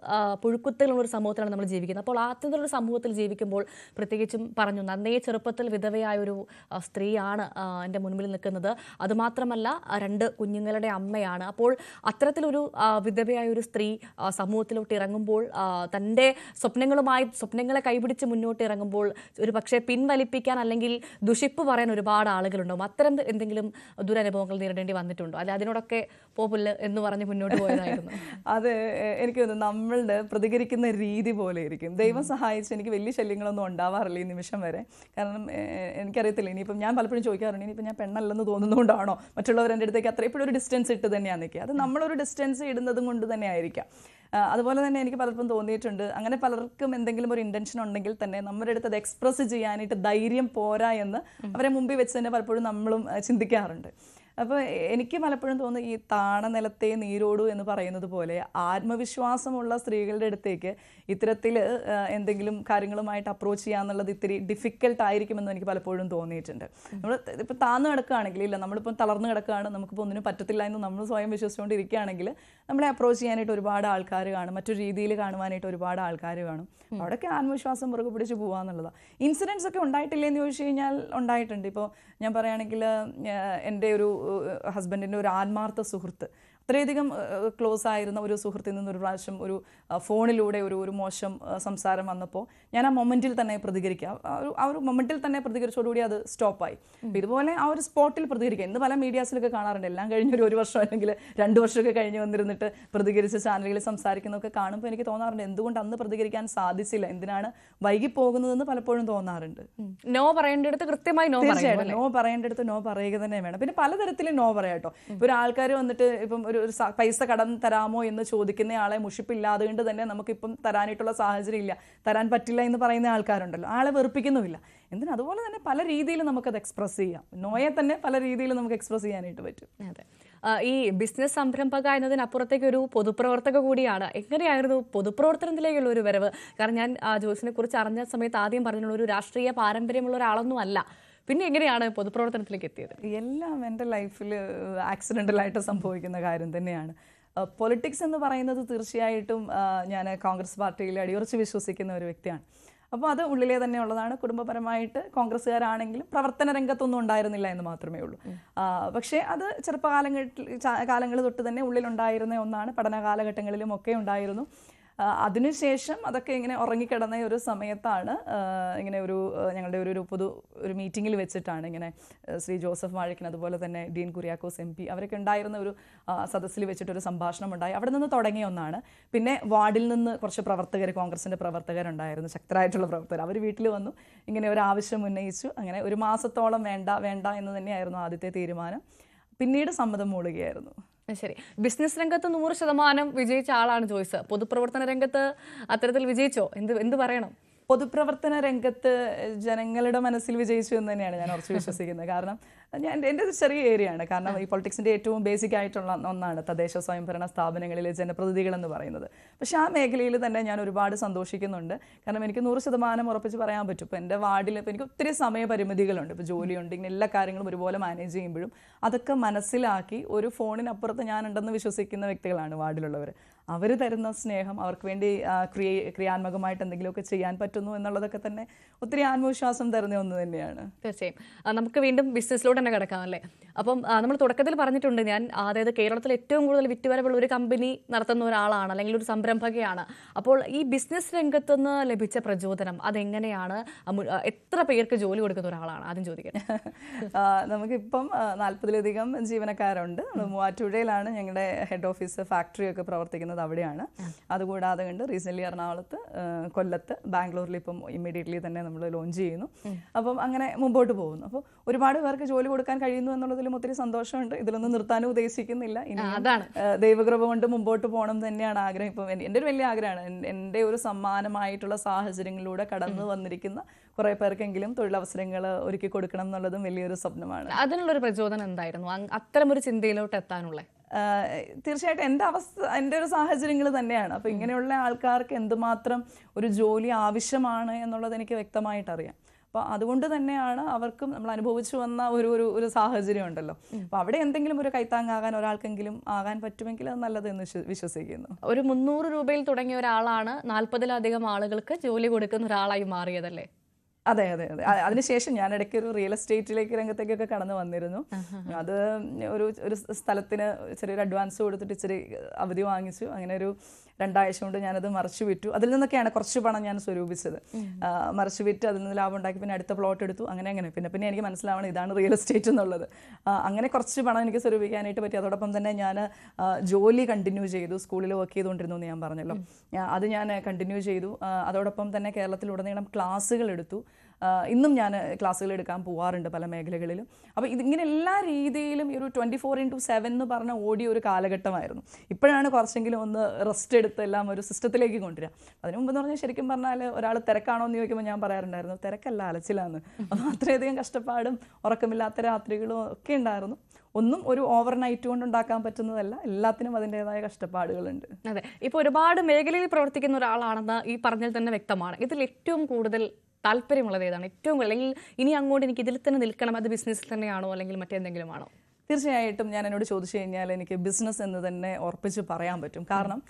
Speaker 1: പുഴുക്കുത്തുകളും ഒരു സമൂഹത്തിലാണ് നമ്മൾ ജീവിക്കുന്നത്. അപ്പോൾ അത്തരത്തിലൊരു സമൂഹത്തിൽ ജീവിക്കുമ്പോൾ, പ്രത്യേകിച്ചും പറഞ്ഞു നന്നേ ചെറുപ്പത്തിൽ വിധവയായ ഒരു സ്ത്രീയാണ് എൻ്റെ മുൻപിൽ നിൽക്കുന്നത്. അതുമാത്രമല്ല 2 കുഞ്ഞുങ്ങളുടെ അമ്മയാണ്. അപ്പോൾ അത്തരത്തിലൊരു വിധവയായ ഒരു സ്ത്രീ സമൂഹത്തിലോട്ട് ഇറങ്ങുമ്പോൾ, തൻ്റെ സ്വപ്നങ്ങളെ കൈപിടിച്ച് മുന്നോട്ട് ഇറങ്ങുമ്പോൾ ഒരു പക്ഷേ പിൻവലിപ്പിക്കാൻ അല്ലെങ്കിൽ ദുഷിപ്പ് പറയാൻ ഒരുപാട് ആളുകളുണ്ടാവും. അത്തരം എന്തെങ്കിലും ദുരനുഭവങ്ങൾ നേരിടേണ്ടി വന്നിട്ടുണ്ടോ? അല്ലെ അതിനോടൊക്കെ പോപുല്ല് എന്ന് പറഞ്ഞ് മുന്നോട്ട് പോയതായിരുന്നു?
Speaker 2: അത് എനിക്ക് തോന്നുന്നു നമ്മളുടെ പ്രതികരിക്കുന്ന രീതി പോലെ ഇരിക്കും. ദൈവം സഹായിച്ച് എനിക്ക് വലിയ ശല്യങ്ങളൊന്നും ഉണ്ടാവാറില്ല ഈ നിമിഷം വരെ. കാരണം എനിക്കറിയത്തില്ല, ഇനിയിപ്പം ഞാൻ പലപ്പോഴും ചോദിക്കാറുണ്ട്, ഇനിയിപ്പോൾ ഞാൻ പെണ്ണല്ലെന്ന് തോന്നുന്നതുകൊണ്ടാണോ മറ്റുള്ളവർ എൻ്റെ അടുത്തേക്ക് എപ്പോഴും ഒരു ഡിസ്റ്റൻസ് ഇട്ട് തന്നെയാണ് നിൽക്കുക. അത് നമ്മളൊരു ഡിസ്റ്റൻസ് ഇടുന്നതും കൊണ്ട് തന്നെ ആയിരിക്കാം. അതുപോലെ തന്നെ എനിക്ക് പലർക്കും തോന്നിയിട്ടുണ്ട്, അങ്ങനെ പലർക്കും എന്തെങ്കിലും ഒരു ഇൻറ്റൻഷൻ ഉണ്ടെങ്കിൽ തന്നെ നമ്മുടെ അടുത്ത് അത് എക്സ്പ്രസ് ചെയ്യാനായിട്ട് ധൈര്യം പോരാ എന്ന് അവരെ മുമ്പിൽ വെച്ച് തന്നെ പലപ്പോഴും നമ്മളും ചിന്തിക്കാറുണ്ട്. അപ്പോൾ എനിക്ക് പലപ്പോഴും തോന്നുന്നു ഈ താണ നിലത്തെ നീരോടു എന്ന് പറയുന്നത് പോലെ ആത്മവിശ്വാസമുള്ള സ്ത്രീകളുടെ അടുത്തേക്ക് ഇത്തരത്തിൽ എന്തെങ്കിലും കാര്യങ്ങളുമായിട്ട് അപ്രോച്ച് ചെയ്യാന്നുള്ളത് ഇത്തിരി ഡിഫിക്കൽട്ട് ആയിരിക്കുമെന്ന് എനിക്ക് പലപ്പോഴും തോന്നിയിട്ടുണ്ട്. നമ്മൾ ഇപ്പോൾ താഴ്ന്നു കിടക്കുകയാണെങ്കിൽ, ഇല്ല നമ്മളിപ്പം തളർന്നു കിടക്കുകയാണ്, നമുക്കിപ്പോൾ ഒന്നിനും പറ്റത്തില്ല എന്ന് നമ്മൾ സ്വയം വിശ്വസിച്ചുകൊണ്ടിരിക്കുകയാണെങ്കിൽ നമ്മളെ അപ്രോച്ച് ചെയ്യാനായിട്ട് ഒരുപാട് ആൾക്കാർ കാണും, മറ്റൊരു രീതിയിൽ കാണുവാനായിട്ട് ഒരുപാട് ആൾക്കാർ കാണും. അവിടെയൊക്കെ ആത്മവിശ്വാസം മുറുകെ പിടിച്ച് പോകാന്നുള്ളതാണ്. ഇൻസിഡൻസ് ഒക്കെ ഉണ്ടായിട്ടില്ലെന്ന് ചോദിച്ചു കഴിഞ്ഞാൽ ഉണ്ടായിട്ടുണ്ട്. ഇപ്പോൾ ഞാൻ പറയുകയാണെങ്കിൽ എൻ്റെ ഒരു ഹസ്ബൻഡിൻ്റെ ഒരു ആത്മാർത്ഥ സുഹൃത്ത്, അത്രയധികം ക്ലോസ് ആയിരുന്ന ഒരു സുഹൃത്തിൽ നിന്ന് ഒരു പ്രാവശ്യം ഒരു ഫോണിലൂടെ ഒരു മോശം സംസാരം വന്നപ്പോൾ ഞാൻ ആ മൊമെൻറ്റിൽ തന്നെ പ്രതികരിക്കുക, ആ ഒരു മൊമെൻറ്റിൽ തന്നെ പ്രതികരിച്ചോടുകൂടി അത് സ്റ്റോപ്പായി. ഇതുപോലെ ആ ഒരു സ്പോട്ടിൽ പ്രതികരിക്കുക ഇന്ന് പല മീഡിയാസിലൊക്കെ കാണാറുണ്ട്. എല്ലാം കഴിഞ്ഞൊരു 1 വർഷം അല്ലെങ്കിൽ 2 വർഷമൊക്കെ കഴിഞ്ഞ് വന്നിരുന്നിട്ട് പ്രതികരിച്ച ചാനലുകളിൽ സംസാരിക്കുന്നതൊക്കെ കാണുമ്പോൾ എനിക്ക് തോന്നാറുണ്ട് എന്തുകൊണ്ട് അന്ന് പ്രതികരിക്കാൻ സാധിച്ചില്ല, എന്തിനാണ് വൈകി പോകുന്നതെന്ന് പലപ്പോഴും തോന്നാറുണ്ട്.
Speaker 1: നോ പറയേണ്ടടുത്ത് കൃത്യമായി നോ
Speaker 2: തീർച്ചയായിട്ടും നോ പറയേണ്ടടുത്ത് നോ പറയുക തന്നെ വേണം. പിന്നെ പലതരത്തിലും നോ പറയാട്ടോ. ഇപ്പോൾ ഒരു ആൾക്കാർ വന്നിട്ട് ഇപ്പം ഒരു പൈസ കടം തരാമോ എന്ന് ചോദിക്കുന്ന ആളെ മുഷിപ്പില്ലാതെ കൊണ്ട് തന്നെ നമുക്കിപ്പം തരാനായിട്ടുള്ള സാഹചര്യം ഇല്ല, തരാൻ പറ്റില്ല എന്ന് പറയുന്ന ആൾക്കാരുണ്ടല്ലോ, ആളെ വെറുപ്പിക്കുന്നുമില്ല. എന്തിനും അതുപോലെ തന്നെ പല രീതിയിൽ നമുക്കത് എക്സ്പ്രസ് ചെയ്യാം. നോയെ തന്നെ പല രീതിയിൽ നമുക്ക് എക്സ്പ്രസ് ചെയ്യാനായിട്ട് പറ്റും.
Speaker 1: അതെ, ഈ ബിസിനസ് സംരംഭക എന്നതിനപ്പുറത്തേക്ക് ഒരു പൊതുപ്രവർത്തക കൂടിയാണ്. എങ്ങനെയായിരുന്നു പൊതുപ്രവർത്തനത്തിലേക്കുള്ള ഒരു വരവ്? കാരണം ഞാൻ ജോസിനെ കുറിച്ച് അറിഞ്ഞ സമയത്ത് ആദ്യം പറഞ്ഞുള്ള ഒരു രാഷ്ട്രീയ പാരമ്പര്യമുള്ള ഒരാളൊന്നും അല്ല. പിന്നെ എങ്ങനെയാണ് പൊതുപ്രവർത്തനത്തിലേക്ക് എത്തിയത്?
Speaker 2: എല്ലാം എൻ്റെ ലൈഫിൽ ആക്സിഡൻ്റലായിട്ട് സംഭവിക്കുന്ന കാര്യം തന്നെയാണ്. പൊളിറ്റിക്സ് എന്ന് പറയുന്നത് തീർച്ചയായിട്ടും ഞാൻ കോൺഗ്രസ് പാർട്ടിയിൽ അടിയുറച്ച് വിശ്വസിക്കുന്ന ഒരു വ്യക്തിയാണ്. അപ്പോൾ അത് ഉള്ളിലെ തന്നെ ഉള്ളതാണ്. കുടുംബപരമായിട്ട് കോൺഗ്രസ്സുകാരാണെങ്കിലും പ്രവർത്തന രംഗത്തൊന്നും ഉണ്ടായിരുന്നില്ല എന്ന് മാത്രമേ ഉള്ളൂ. പക്ഷേ അത് കാലങ്ങൾ തൊട്ട് തന്നെ ഉള്ളിലുണ്ടായിരുന്ന ഒന്നാണ്. പഠന കാലഘട്ടങ്ങളിലും ഒക്കെ ഉണ്ടായിരുന്നു. അതിനുശേഷം അതൊക്കെ ഇങ്ങനെ ഉറങ്ങിക്കിടന്ന ഒരു സമയത്താണ് ഇങ്ങനെ ഞങ്ങളുടെ ഒരു മീറ്റിങ്ങിൽ വെച്ചിട്ടാണ് ഇങ്ങനെ ശ്രീ ജോസഫ് വാഴക്കൻ, അതുപോലെ തന്നെ ഡീൻ കുര്യാക്കോസ് MP അവരൊക്കെ ഉണ്ടായിരുന്ന ഒരു സദസ്സിൽ വെച്ചിട്ടൊരു സംഭാഷണം ഉണ്ടായി. അവിടെ നിന്ന് തുടങ്ങിയ ഒന്നാണ്. പിന്നെ വാർഡിൽ നിന്ന് കുറച്ച് പ്രവർത്തകർ, കോൺഗ്രസിൻ്റെ പ്രവർത്തകരുണ്ടായിരുന്നു, ശക്തരായിട്ടുള്ള പ്രവർത്തകർ. അവർ വീട്ടിൽ വന്നു, ഇങ്ങനെ ഒരു ആവശ്യം ഉന്നയിച്ചു. അങ്ങനെ 1 മാസത്തോളം വേണ്ട എന്ന് തന്നെയായിരുന്നു ആദ്യത്തെ തീരുമാനം. പിന്നീട് സമ്മതം മൂളുകയായിരുന്നു.
Speaker 1: ശരി, ബിസിനസ് രംഗത്ത് 100% വിജയിച്ച ആളാണ് ജോയ്സ്. പൊതുപ്രവർത്തന രംഗത്ത് അത്തരത്തിൽ വിജയിച്ചോ? എന്ത് പറയണം?
Speaker 2: പൊതുപ്രവർത്തന രംഗത്ത് ജനങ്ങളുടെ മനസ്സിൽ വിജയിച്ചു എന്ന് തന്നെയാണ് ഞാൻ ഉറച്ചു വിശ്വസിക്കുന്നത്. കാരണം എൻ്റെ ഒരു ചെറിയ ഏരിയയാണ്. കാരണം ഈ പൊളിറ്റിക്സിൻ്റെ ഏറ്റവും ബേസിക് ആയിട്ടുള്ള ഒന്നാണ് തദ്ദേശ സ്വയംഭരണ സ്ഥാപനങ്ങളിലെ ജനപ്രതിനിധികൾ എന്ന് പറയുന്നത്. പക്ഷേ ആ മേഖലയിൽ തന്നെ ഞാൻ ഒരുപാട് സന്തോഷിക്കുന്നുണ്ട്. കാരണം എനിക്ക് 100% ഉറപ്പിച്ച് പറയാൻ പറ്റും. ഇപ്പോൾ എൻ്റെ വാർഡിൽ ഇപ്പോൾ എനിക്ക് ഒത്തിരി സമയപരിമിതികളുണ്ട്. ഇപ്പോൾ ജോലിയുണ്ട്, ഇങ്ങനെ എല്ലാ കാര്യങ്ങളും ഒരുപോലെ മാനേജ് ചെയ്യുമ്പോഴും അതൊക്കെ മനസ്സിലാക്കി ഒരു ഫോണിനപ്പുറത്ത് ഞാനുണ്ടെന്ന് വിശ്വസിക്കുന്ന വ്യക്തികളാണ് വാർഡിലുള്ളവർ. അവർ തരുന്ന സ്നേഹം, അവർക്ക് വേണ്ടി ക്രിയാത്മകമായിട്ട് എന്തെങ്കിലുമൊക്കെ ചെയ്യാൻ പറ്റുന്നു എന്നുള്ളതൊക്കെ തന്നെ ഒത്തിരി ആത്മവിശ്വാസം തരുന്ന ഒന്ന് തന്നെയാണ്.
Speaker 1: തീർച്ചയായും. നമുക്ക് വീണ്ടും ബിസിനസ്സിലൂടെ തന്നെ കിടക്കാം അല്ലേ? അപ്പം നമ്മൾ തുടക്കത്തിൽ പറഞ്ഞിട്ടുണ്ട്, ഞാൻ അതായത് കേരളത്തിൽ ഏറ്റവും കൂടുതൽ വിറ്റുവരവുള്ള ഒരു കമ്പനി നടത്തുന്ന ഒരാളാണ്, അല്ലെങ്കിൽ ഒരു സംരംഭകയാണ്. അപ്പോൾ ഈ ബിസിനസ് രംഗത്തുനിന്ന് ലഭിച്ച പ്രചോദനം അതെങ്ങനെയാണ്? എത്ര പേർക്ക് ജോലി കൊടുക്കുന്ന ഒരാളാണ്? ആദ്യം ചോദിക്കാം.
Speaker 2: നമുക്കിപ്പം 40-ലധികം ജീവനക്കാരുണ്ട്. മൂവാറ്റുപുഴയിലാണ് ഞങ്ങളുടെ ഹെഡ് ഓഫീസ്, ഫാക്ടറിയൊക്കെ പ്രവർത്തിക്കുന്നത് അവിടെയാണ്. അതുകൂടാതെ കണ്ട് റീസെൻ്റ്ലി എറണാകുളത്ത്, കൊല്ലത്ത്, ബാംഗ്ലൂരിൽ ഇപ്പം ഇമ്മീഡിയറ്റ്ലി തന്നെ നമ്മൾ ലോഞ്ച് ചെയ്യുന്നു. അപ്പം അങ്ങനെ മുമ്പോട്ട് പോകുന്നു. അപ്പോൾ ഒരുപാട് പേർക്ക് ജോലി കൊടുക്കാൻ കഴിയുന്നു എന്നുള്ളതിലും ഒത്തിരി സന്തോഷമുണ്ട്. ഇതിലൊന്നും നിർത്താനും ഉദ്ദേശിക്കുന്നില്ല. ഇനി ദൈവകൃപ കൊണ്ട് മുമ്പോട്ട് പോകണം തന്നെയാണ് ആഗ്രഹം. ഇപ്പം എൻ്റെ ഒരു വലിയ ആഗ്രഹമാണ്, എൻ്റെ ഒരു സമ്മാനമായിട്ടുള്ള സാഹചര്യങ്ങളിലൂടെ കടന്നു വന്നിരിക്കുന്ന കുറേ പേർക്കെങ്കിലും തൊഴിലവസരങ്ങൾ ഒരുക്കി കൊടുക്കണം എന്നുള്ളതും വലിയൊരു സ്വപ്നമാണ്.
Speaker 1: അതിനുള്ളൊരു പ്രചോദനം എന്തായിരുന്നു അത്തരമൊരു ചിന്തയിലോട്ട് എത്താനുള്ള?
Speaker 2: തീർച്ചയായിട്ടും എൻ്റെ ഒരു സാഹചര്യങ്ങൾ തന്നെയാണ്. അപ്പോൾ ഇങ്ങനെയുള്ള ആൾക്കാർക്ക് എന്തുമാത്രം ഒരു ജോലി ആവശ്യമാണ് എന്നുള്ളത് എനിക്ക് വ്യക്തമായിട്ട് അറിയാം. അപ്പോൾ അതുകൊണ്ട് തന്നെയാണ് അവർക്കും നമ്മൾ അനുഭവിച്ചു വന്ന ഒരു സാഹചര്യം ഉണ്ടല്ലോ. അപ്പോൾ അവിടെ എന്തെങ്കിലും ഒരു കൈത്താങ്ങാകാൻ ഒരാൾക്കെങ്കിലും ആകാൻ പറ്റുമെങ്കിൽ അത് നല്ലതെന്ന് വിശ്വസിക്കുന്നു.
Speaker 1: ഒരു 300 രൂപയിൽ തുടങ്ങിയ ഒരാളാണ് 40-ലധികം ആളുകൾക്ക് ജോലി കൊടുക്കുന്ന ഒരാളായി മാറിയതല്ലേ?
Speaker 2: അതെ. അതിനുശേഷം ഞാൻ ഇടയ്ക്ക് ഒരു റിയൽ എസ്റ്റേറ്റിലേക്ക് രംഗത്തേക്കൊക്കെ കടന്നു വന്നിരുന്നു. അത് ഒരു സ്ഥലത്തിന് ചെറിയൊരു അഡ്വാൻസ് കൊടുത്തിട്ട് ഇച്ചിരി അവധി വാങ്ങിച്ചു. അങ്ങനെ ഒരു 2 ആഴ്ച കൊണ്ട് ഞാനത് മറിച്ചു വിറ്റു. അതിൽ നിന്നൊക്കെയാണ് കുറച്ച് പണം ഞാൻ സ്വരൂപിച്ചത്. മറിച്ചു വിറ്റ് അതിൽ നിന്ന് ലാഭം ഉണ്ടാക്കി പിന്നെ അടുത്ത പ്ലോട്ട് എടുത്തു. അങ്ങനെ പിന്നെ എനിക്ക് മനസ്സിലാവണം ഇതാണ് റിയൽ എസ്റ്റേറ്റ് എന്നുള്ളത്. അങ്ങനെ കുറച്ച് പണം എനിക്ക് സ്വരൂപിക്കാനായിട്ട് പറ്റി. അതോടൊപ്പം തന്നെ ഞാൻ ജോലി കണ്ടിന്യൂ ചെയ്തു. സ്കൂളിൽ വർക്ക് ചെയ്തുകൊണ്ടിരുന്നു എന്ന് ഞാൻ പറഞ്ഞല്ലോ, അത് ഞാൻ കണ്ടിന്യൂ ചെയ്തു. അതോടൊപ്പം തന്നെ കേരളത്തിലുടനീളം ക്ലാസ്സുകൾ എടുത്തു. ഇന്നും ഞാൻ ക്ലാസ്സുകൾ എടുക്കാൻ പോവാറുണ്ട് പല മേഖലകളിലും. അപ്പോൾ ഇതിങ്ങനെ എല്ലാ രീതിയിലും ഈ ഒരു 24/7 എന്ന് പറഞ്ഞ ഓടിയ ഒരു കാലഘട്ടമായിരുന്നു. ഇപ്പോഴാണ് കുറച്ചെങ്കിലും ഒന്ന് റെസ്റ്റ് എടുത്ത് എല്ലാം ഒരു സിസ്റ്റത്തിലേക്ക് കൊണ്ടുവരിക. അതിനു മുമ്പ് എന്ന് പറഞ്ഞാൽ ശരിക്കും പറഞ്ഞാൽ ഒരാൾ തിരക്കാണോ എന്ന് ചോദിക്കുമ്പോൾ ഞാൻ പറയാറുണ്ടായിരുന്നു, തിരക്കല്ല, അലച്ചിലാന്ന്. അപ്പോൾ അത്രയധികം കഷ്ടപ്പാടും ഉറക്കമില്ലാത്ത രാത്രികളും ഒക്കെ ഉണ്ടായിരുന്നു. ഒന്നും ഒരു ഓവർനൈറ്റ് കൊണ്ട് ഉണ്ടാക്കാൻ പറ്റുന്നതല്ല, എല്ലാത്തിനും അതിൻ്റെതായ കഷ്ടപ്പാടുകളുണ്ട്.
Speaker 1: അതെ, ഇപ്പോൾ ഒരുപാട് മേഖലയിൽ പ്രവർത്തിക്കുന്ന ഒരാളാണെന്ന് ഈ പറഞ്ഞാൽ തന്നെ വ്യക്തമാണ്. ഇതിൽ ഏറ്റവും കൂടുതൽ താല്പര്യമുള്ളത് ഏതാണ്? ഏറ്റവും അല്ലെങ്കിൽ ഇനി അങ്ങോട്ട് എനിക്ക് ഇതിൽ തന്നെ നിൽക്കണം, അത് ബിസിനസ്സിൽ തന്നെയാണോ അല്ലെങ്കിൽ മറ്റെന്തെങ്കിലും ആണോ?
Speaker 2: തീർച്ചയായിട്ടും ഞാൻ എന്നോട് ചോദിച്ചു കഴിഞ്ഞാൽ എനിക്ക് ബിസിനസ് എന്ന് തന്നെ ഉറപ്പിച്ച് പറയാൻ പറ്റും. കാരണം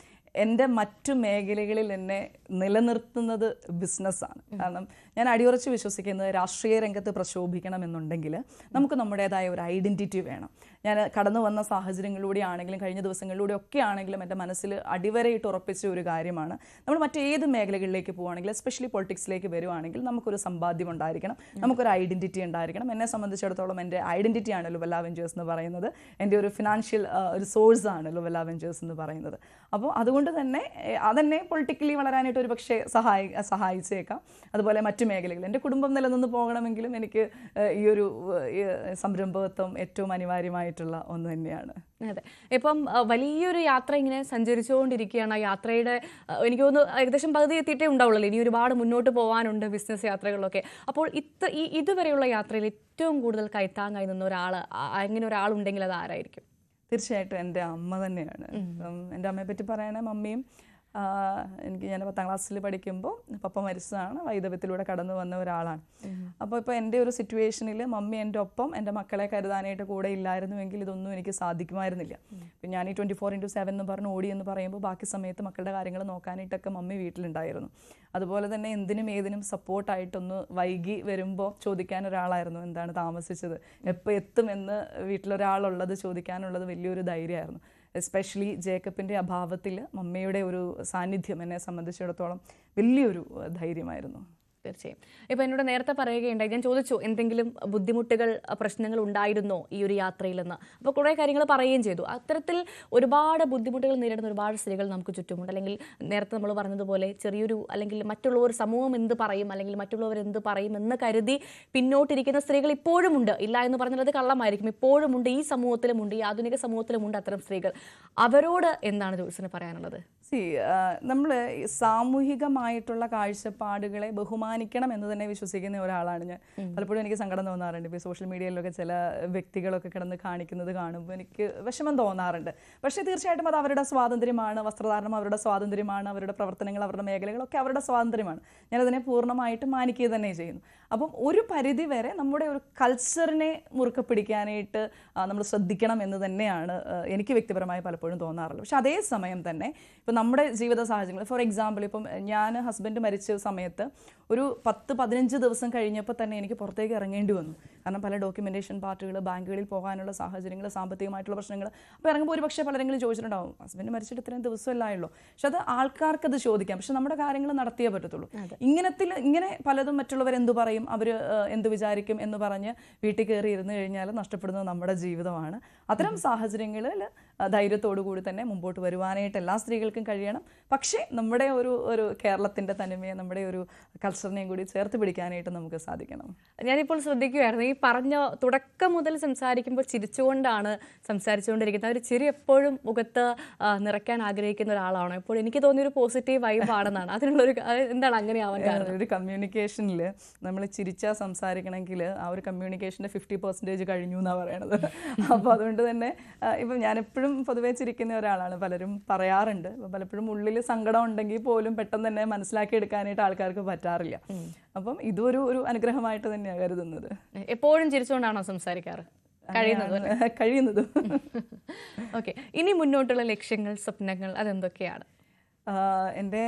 Speaker 2: എൻ്റെ മറ്റു മേഖലകളിൽ എന്നെ നിലനിർത്തുന്നത് ബിസിനസ്സാണ്. കാരണം ഞാൻ അടിയുറച്ച് വിശ്വസിക്കുന്നത് രാഷ്ട്രീയ രംഗത്ത് പ്രക്ഷോഭിക്കണമെന്നുണ്ടെങ്കിൽ നമുക്ക് നമ്മുടേതായ ഒരു ഐഡൻറ്റിറ്റി വേണം. ഞാൻ കടന്നു വന്ന സാഹചര്യങ്ങളിലൂടെ ആണെങ്കിലും കഴിഞ്ഞ ദിവസങ്ങളിലൂടെ ഒക്കെ ആണെങ്കിലും എൻ്റെ മനസ്സിൽ അടിവരയിട്ട് ഉറപ്പിച്ച ഒരു കാര്യമാണ്, നമ്മൾ മറ്റേത് മേഖലകളിലേക്ക് പോവുകയാണെങ്കിൽ എസ്പെഷ്യലി പൊളിറ്റിക്സിലേക്ക് വരുവാണെങ്കിൽ നമുക്കൊരു സമ്പാദ്യം ഉണ്ടായിരിക്കണം, നമുക്കൊരു ഐഡൻറ്റിറ്റി ഉണ്ടായിരിക്കണം. എന്നെ സംബന്ധിച്ചിടത്തോളം എൻ്റെ ഐഡൻറ്റിറ്റിയാണ് ലുവല്ല വെഞ്ചേഴ്സ് എന്ന് പറയുന്നത്, എൻ്റെ ഒരു ഫിനാൻഷ്യൽ ഒരു സോഴ്സാണ് ലുവല്ല വെഞ്ചേഴ്സ് എന്ന് പറയുന്നത്. അപ്പോൾ അതുകൊണ്ട് തന്നെ അതെന്നെ പൊളിറ്റിക്കലി വളരാനായിട്ട് ഒരു പക്ഷേ സഹായിച്ചേക്കാം. അതുപോലെ മറ്റു മേഖലകൾ എൻ്റെ കുടുംബം നിലനിന്ന് പോകണമെങ്കിലും എനിക്ക് ഈ ഒരു സംരംഭത്വം ഏറ്റവും അനിവാര്യമായിട്ടുള്ള ഒന്ന് തന്നെയാണ്.
Speaker 1: അതെ, ഇപ്പം വലിയൊരു യാത്ര ഇങ്ങനെ സഞ്ചരിച്ചുകൊണ്ടിരിക്കുകയാണ്. ആ യാത്രയുടെ എനിക്ക് തോന്നുന്നു ഏകദേശം പകുതി എത്തിയിട്ടേ ഉണ്ടാവുള്ളൂ, ഇനി ഒരുപാട് മുന്നോട്ട് പോകാനുണ്ട് ബിസിനസ് യാത്രകളിലൊക്കെ. അപ്പോൾ ഇതുവരെയുള്ള യാത്രയിൽ ഏറ്റവും കൂടുതൽ കൈത്താങ്ങായി നിന്ന ഒരാൾ, അങ്ങനെ ഒരാളുണ്ടെങ്കിൽ അത് ആരായിരിക്കും?
Speaker 2: തീർച്ചയായിട്ടും എൻ്റെ അമ്മ തന്നെയാണ്. എൻ്റെ അമ്മയെ പറ്റി പറയുകയാണെങ്കിൽ മമ്മിയും ഞാൻ 10ാം ക്ലാസ്സിൽ പഠിക്കുമ്പോൾ പപ്പ മരിച്ചതാണ്, വൈദവ്യത്തിലൂടെ കടന്നു വന്ന ഒരാളാണ്. അപ്പോൾ ഇപ്പോൾ എൻ്റെ ഒരു സിറ്റുവേഷനിൽ മമ്മി എൻ്റെ ഒപ്പം എൻ്റെ മക്കളെ കരുതാനായിട്ട് കൂടെ ഇല്ലായിരുന്നുവെങ്കിൽ ഇതൊന്നും എനിക്ക് സാധിക്കുമായിരുന്നില്ല. പിന്നെ ഞാൻ ഈ 24/7 എന്ന് പറഞ്ഞ് ഓടി എന്ന് പറയുമ്പോൾ ബാക്കി സമയത്ത് മക്കളുടെ കാര്യങ്ങൾ നോക്കാനായിട്ടൊക്കെ മമ്മി വീട്ടിലുണ്ടായിരുന്നു. അതുപോലെ തന്നെ എന്തിനും ഏതിനും സപ്പോർട്ടായിട്ടൊന്ന് വൈകി വരുമ്പോൾ ചോദിക്കാൻ ഒരാളായിരുന്നു, എന്താണ് താമസിച്ചത്, എപ്പോൾ എത്തുമെന്ന് വീട്ടിലൊരാളുള്ളത് ചോദിക്കാനുള്ളത് വലിയൊരു ധൈര്യമായിരുന്നു. എസ്പെഷ്യലി ജേക്കബിൻ്റെ അഭാവത്തിൽ മമ്മിയുടെ ഒരു സാന്നിധ്യം എന്നെ സംബന്ധിച്ചിടത്തോളം വലിയൊരു ധൈര്യമായിരുന്നു.
Speaker 1: തീർച്ചയായും. ഇപ്പോൾ എന്നോട് നേരത്തെ പറയുകയുണ്ടായി, ഞാൻ ചോദിച്ചു എന്തെങ്കിലും ബുദ്ധിമുട്ടുകൾ പ്രശ്നങ്ങൾ ഉണ്ടായിരുന്നോ ഈ ഒരു യാത്രയിലെന്ന്. അപ്പോൾ കുറേ കാര്യങ്ങൾ പറയുകയും ചെയ്തു. അത്തരത്തിൽ ഒരുപാട് ബുദ്ധിമുട്ടുകൾ നേരിടുന്ന ഒരുപാട് സ്ത്രീകൾ നമുക്ക് ചുറ്റുമുണ്ട്. അല്ലെങ്കിൽ നേരത്തെ നമ്മൾ പറഞ്ഞതുപോലെ ചെറിയൊരു അല്ലെങ്കിൽ മറ്റുള്ളവർ സമൂഹം എന്ത് പറയും അല്ലെങ്കിൽ മറ്റുള്ളവർ എന്ത് പറയും എന്ന് കരുതി പിന്നോട്ടിരിക്കുന്ന സ്ത്രീകൾ ഇപ്പോഴും ഉണ്ട്. ഇല്ല എന്ന് പറഞ്ഞാൽ അത് കള്ളമായിരിക്കും. ഇപ്പോഴും ഉണ്ട്, ഈ സമൂഹത്തിലുമുണ്ട്, ഈ ആധുനിക സമൂഹത്തിലുമുണ്ട് അത്തരം സ്ത്രീകൾ. അവരോട് എന്താണ് ജോയ്സിന് പറയാനുള്ളത്?
Speaker 2: നമ്മൾ സാമൂഹികമായിട്ടുള്ള കാഴ്ചപ്പാടുകളെ ബഹുമാനിക്കണം എന്ന് തന്നെ വിശ്വസിക്കുന്ന ഒരാളാണ് ഞാൻ. പലപ്പോഴും എനിക്ക് സങ്കടം തോന്നാറുണ്ട്. ഇപ്പോൾ സോഷ്യൽ മീഡിയയിലൊക്കെ ചില വ്യക്തികളൊക്കെ കിടന്ന് കാണിക്കുന്നത് കാണുമ്പോൾ എനിക്ക് വിഷമം തോന്നാറുണ്ട്. പക്ഷേ തീർച്ചയായിട്ടും അത് അവരുടെ സ്വാതന്ത്ര്യമാണ്, വസ്ത്രധാരണം അവരുടെ സ്വാതന്ത്ര്യമാണ്, അവരുടെ പ്രവർത്തനങ്ങൾ അവരുടെ മേഖലകളൊക്കെ അവരുടെ സ്വാതന്ത്ര്യമാണ്. ഞാനതിനെ പൂർണ്ണമായിട്ട് മാനിക്കുക തന്നെ ചെയ്യുന്നു. അപ്പം ഒരു പരിധി വരെ നമ്മുടെ ഒരു കൾച്ചറിനെ മുറുക്കെ പിടിക്കാനായിട്ട് നമ്മൾ ശ്രദ്ധിക്കണം എന്ന് തന്നെയാണ് എനിക്ക് വ്യക്തിപരമായി പലപ്പോഴും തോന്നാറുള്ളത്. പക്ഷെ അതേസമയം തന്നെ ഇപ്പം നമ്മുടെ ജീവിത സാഹചര്യങ്ങൾ, ഫോർ എക്സാമ്പിൾ ഇപ്പം ഞാൻ ഹസ്ബൻഡ് മരിച്ച സമയത്ത് ഒരു 10-15 ദിവസം കഴിഞ്ഞപ്പോൾ തന്നെ എനിക്ക് പുറത്തേക്ക് ഇറങ്ങേണ്ടി വന്നു. കാരണം പല ഡോക്യുമെൻറ്റേഷൻ പാർട്ടുകൾ, ബാങ്കുകളിൽ പോകാനുള്ള സാഹചര്യങ്ങൾ, സാമ്പത്തികമായിട്ടുള്ള പ്രശ്നങ്ങൾ. അപ്പോൾ ഇറങ്ങുമ്പോൾ ഒരു പക്ഷേ പലരെങ്കിലും ചോദിച്ചിട്ടുണ്ടാവും, ഹസ്ബൻഡ് മരിച്ചിട്ട് ഇത്രയും ദിവസമല്ലായുള്ളൂ. പക്ഷെ അത് ആൾക്കാർക്കത് ചോദിക്കാം, പക്ഷെ നമ്മുടെ കാര്യങ്ങൾ നടത്തിയേ പറ്റത്തുള്ളൂ. ഇങ്ങനെ പലതും മറ്റുള്ളവർ എന്തു പറയും, അവർ എന്ത് വിചാരിക്കും എന്ന് പറഞ്ഞ് വീട്ടിൽ കയറി ഇരുന്ന് കഴിഞ്ഞാൽ നഷ്ടപ്പെടുന്നത് നമ്മുടെ ജീവിതമാണ്. അത്തരം സാഹചര്യങ്ങളിൽ ധൈര്യത്തോടു കൂടി തന്നെ മുമ്പോട്ട് വരുവാനായിട്ട് എല്ലാ സ്ത്രീകൾക്കും കഴിയണം. പക്ഷേ നമ്മുടെ ഒരു കേരളത്തിൻ്റെ തനിമയെ, നമ്മുടെ ഒരു കൾച്ചറിനെയും കൂടി ചേർത്ത് പിടിക്കാനായിട്ട് നമുക്ക് സാധിക്കണം.
Speaker 1: ഞാനിപ്പോൾ ശ്രദ്ധിക്കുകയായിരുന്നു, ഈ പറഞ്ഞ തുടക്കം മുതൽ സംസാരിക്കുമ്പോൾ ചിരിച്ചുകൊണ്ടാണ് സംസാരിച്ചുകൊണ്ടിരിക്കുന്നത്. ഒരു ചിരി എപ്പോഴും മുഖത്ത് നിറയ്ക്കാൻ ആഗ്രഹിക്കുന്ന ഒരാളാണ്. എപ്പോഴും എനിക്ക് തോന്നിയൊരു പോസിറ്റീവ് വൈബ് ആണെന്നാണ്. അതിനുള്ളൊരു എന്താണ് അങ്ങനെ ആവാൻ കാരണം?
Speaker 2: ഒരു കമ്മ്യൂണിക്കേഷനിൽ നമ്മൾ ചിരിച്ചാൽ സംസാരിക്കണമെങ്കിൽ ആ ഒരു കമ്മ്യൂണിക്കേഷൻ്റെ 50% കഴിഞ്ഞു എന്നാണ് പറയണത്. അപ്പോൾ അതുകൊണ്ട് തന്നെ ഇപ്പം ഞാനെപ്പോഴും പൊതുവേ ചിരിക്കുന്ന ഒരാളാണ്. പലരും പറയാറുണ്ട്, പലപ്പോഴും ഉള്ളിൽ സങ്കടം ഉണ്ടെങ്കിൽ പോലും പെട്ടെന്ന് തന്നെ മനസ്സിലാക്കി എടുക്കാനായിട്ട് ആൾക്കാർക്ക് പറ്റാറില്ല. അപ്പം ഇതൊരു അനുഗ്രഹമായിട്ട് തന്നെയാണ് കരുതുന്നത്.
Speaker 1: എപ്പോഴും ചിരിച്ചുകൊണ്ടാണോ സംസാരിക്കാറ്?
Speaker 2: കഴിയുന്നതും.
Speaker 1: ഓക്കെ, ഇനി മുന്നോട്ടുള്ള ലക്ഷ്യങ്ങൾ, സ്വപ്നങ്ങൾ അതെന്തൊക്കെയാണ്?
Speaker 2: എൻ്റെ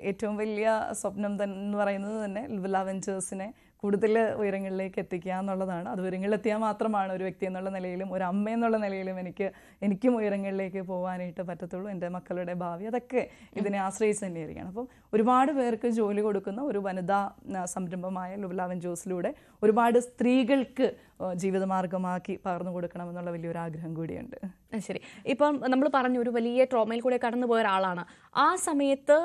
Speaker 2: ഏറ്റവും വലിയ സ്വപ്നം എന്ന് പറയുന്നത് തന്നെ ലുവല്ല വെഞ്ചേഴ്സിനെ കൂടുതൽ ഉയരങ്ങളിലേക്ക് എത്തിക്കുക എന്നുള്ളതാണ്. അത് ഉയരങ്ങളിലെത്തിയാൽ മാത്രമാണ് ഒരു വ്യക്തി എന്നുള്ള നിലയിലും ഒരു അമ്മ എന്നുള്ള നിലയിലും എനിക്കും ഉയരങ്ങളിലേക്ക് പോകാനായിട്ട് പറ്റത്തുള്ളൂ. എൻ്റെ മക്കളുടെ ഭാവി അതൊക്കെ ഇതിനെ ആശ്രയിച്ച് തന്നെയായിരിക്കണം. അപ്പം ഒരുപാട് പേർക്ക് ജോലി കൊടുക്കുന്ന ഒരു വനിതാ സംരംഭമായ ലുവല്ല വെഞ്ചേഴ്സിലൂടെ ഒരുപാട് സ്ത്രീകൾക്ക് ജീവിതമാർഗമാക്കി പകർന്നു കൊടുക്കണമെന്നുള്ള വലിയൊരു ആഗ്രഹം കൂടിയുണ്ട്.
Speaker 1: ശരി. ഇപ്പം നമ്മൾ പറഞ്ഞു ഒരു വലിയ ട്രോമയിൽ കൂടെ കടന്നു പോയ ഒരാളാണ്. ആ സമയത്ത്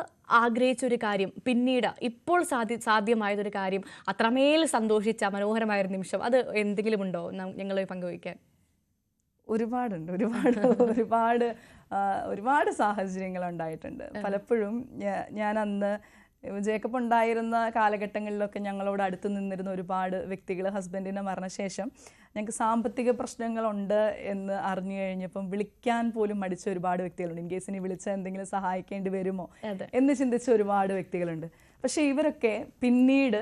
Speaker 1: ആഗ്രഹിച്ചൊരു കാര്യം പിന്നീട് ഇപ്പോൾ സാധ്യമായതൊരു കാര്യം, അത്രമേൽ സന്തോഷിച്ച മനോഹരമായൊരു നിമിഷം, അത് എന്തെങ്കിലും ഉണ്ടോ ഞങ്ങൾ പങ്കുവയ്ക്കാൻ?
Speaker 2: ഒരുപാടുണ്ട്. ഒരുപാട് സാഹചര്യങ്ങൾ ഉണ്ടായിട്ടുണ്ട്. പലപ്പോഴും ഞാൻ അന്ന് ജേക്കബ് ഉണ്ടായിരുന്ന കാലഘട്ടങ്ങളിലൊക്കെ ഞങ്ങളോട് അടുത്ത് നിന്നിരുന്ന ഒരുപാട് വ്യക്തികൾ ഹസ്ബൻഡിൻ്റെ മരണശേഷം ഞങ്ങൾക്ക് സാമ്പത്തിക പ്രശ്നങ്ങളുണ്ട് എന്ന് അറിഞ്ഞു കഴിഞ്ഞപ്പം വിളിക്കാൻ പോലും മടിച്ച ഒരുപാട് വ്യക്തികളുണ്ട്. ഇൻ കേസ് ഇനി വിളിച്ചാൽ എന്തെങ്കിലും സഹായിക്കേണ്ടി വരുമോ എന്ന് ചിന്തിച്ച ഒരുപാട് വ്യക്തികളുണ്ട്. പക്ഷേ ഇവരൊക്കെ പിന്നീട്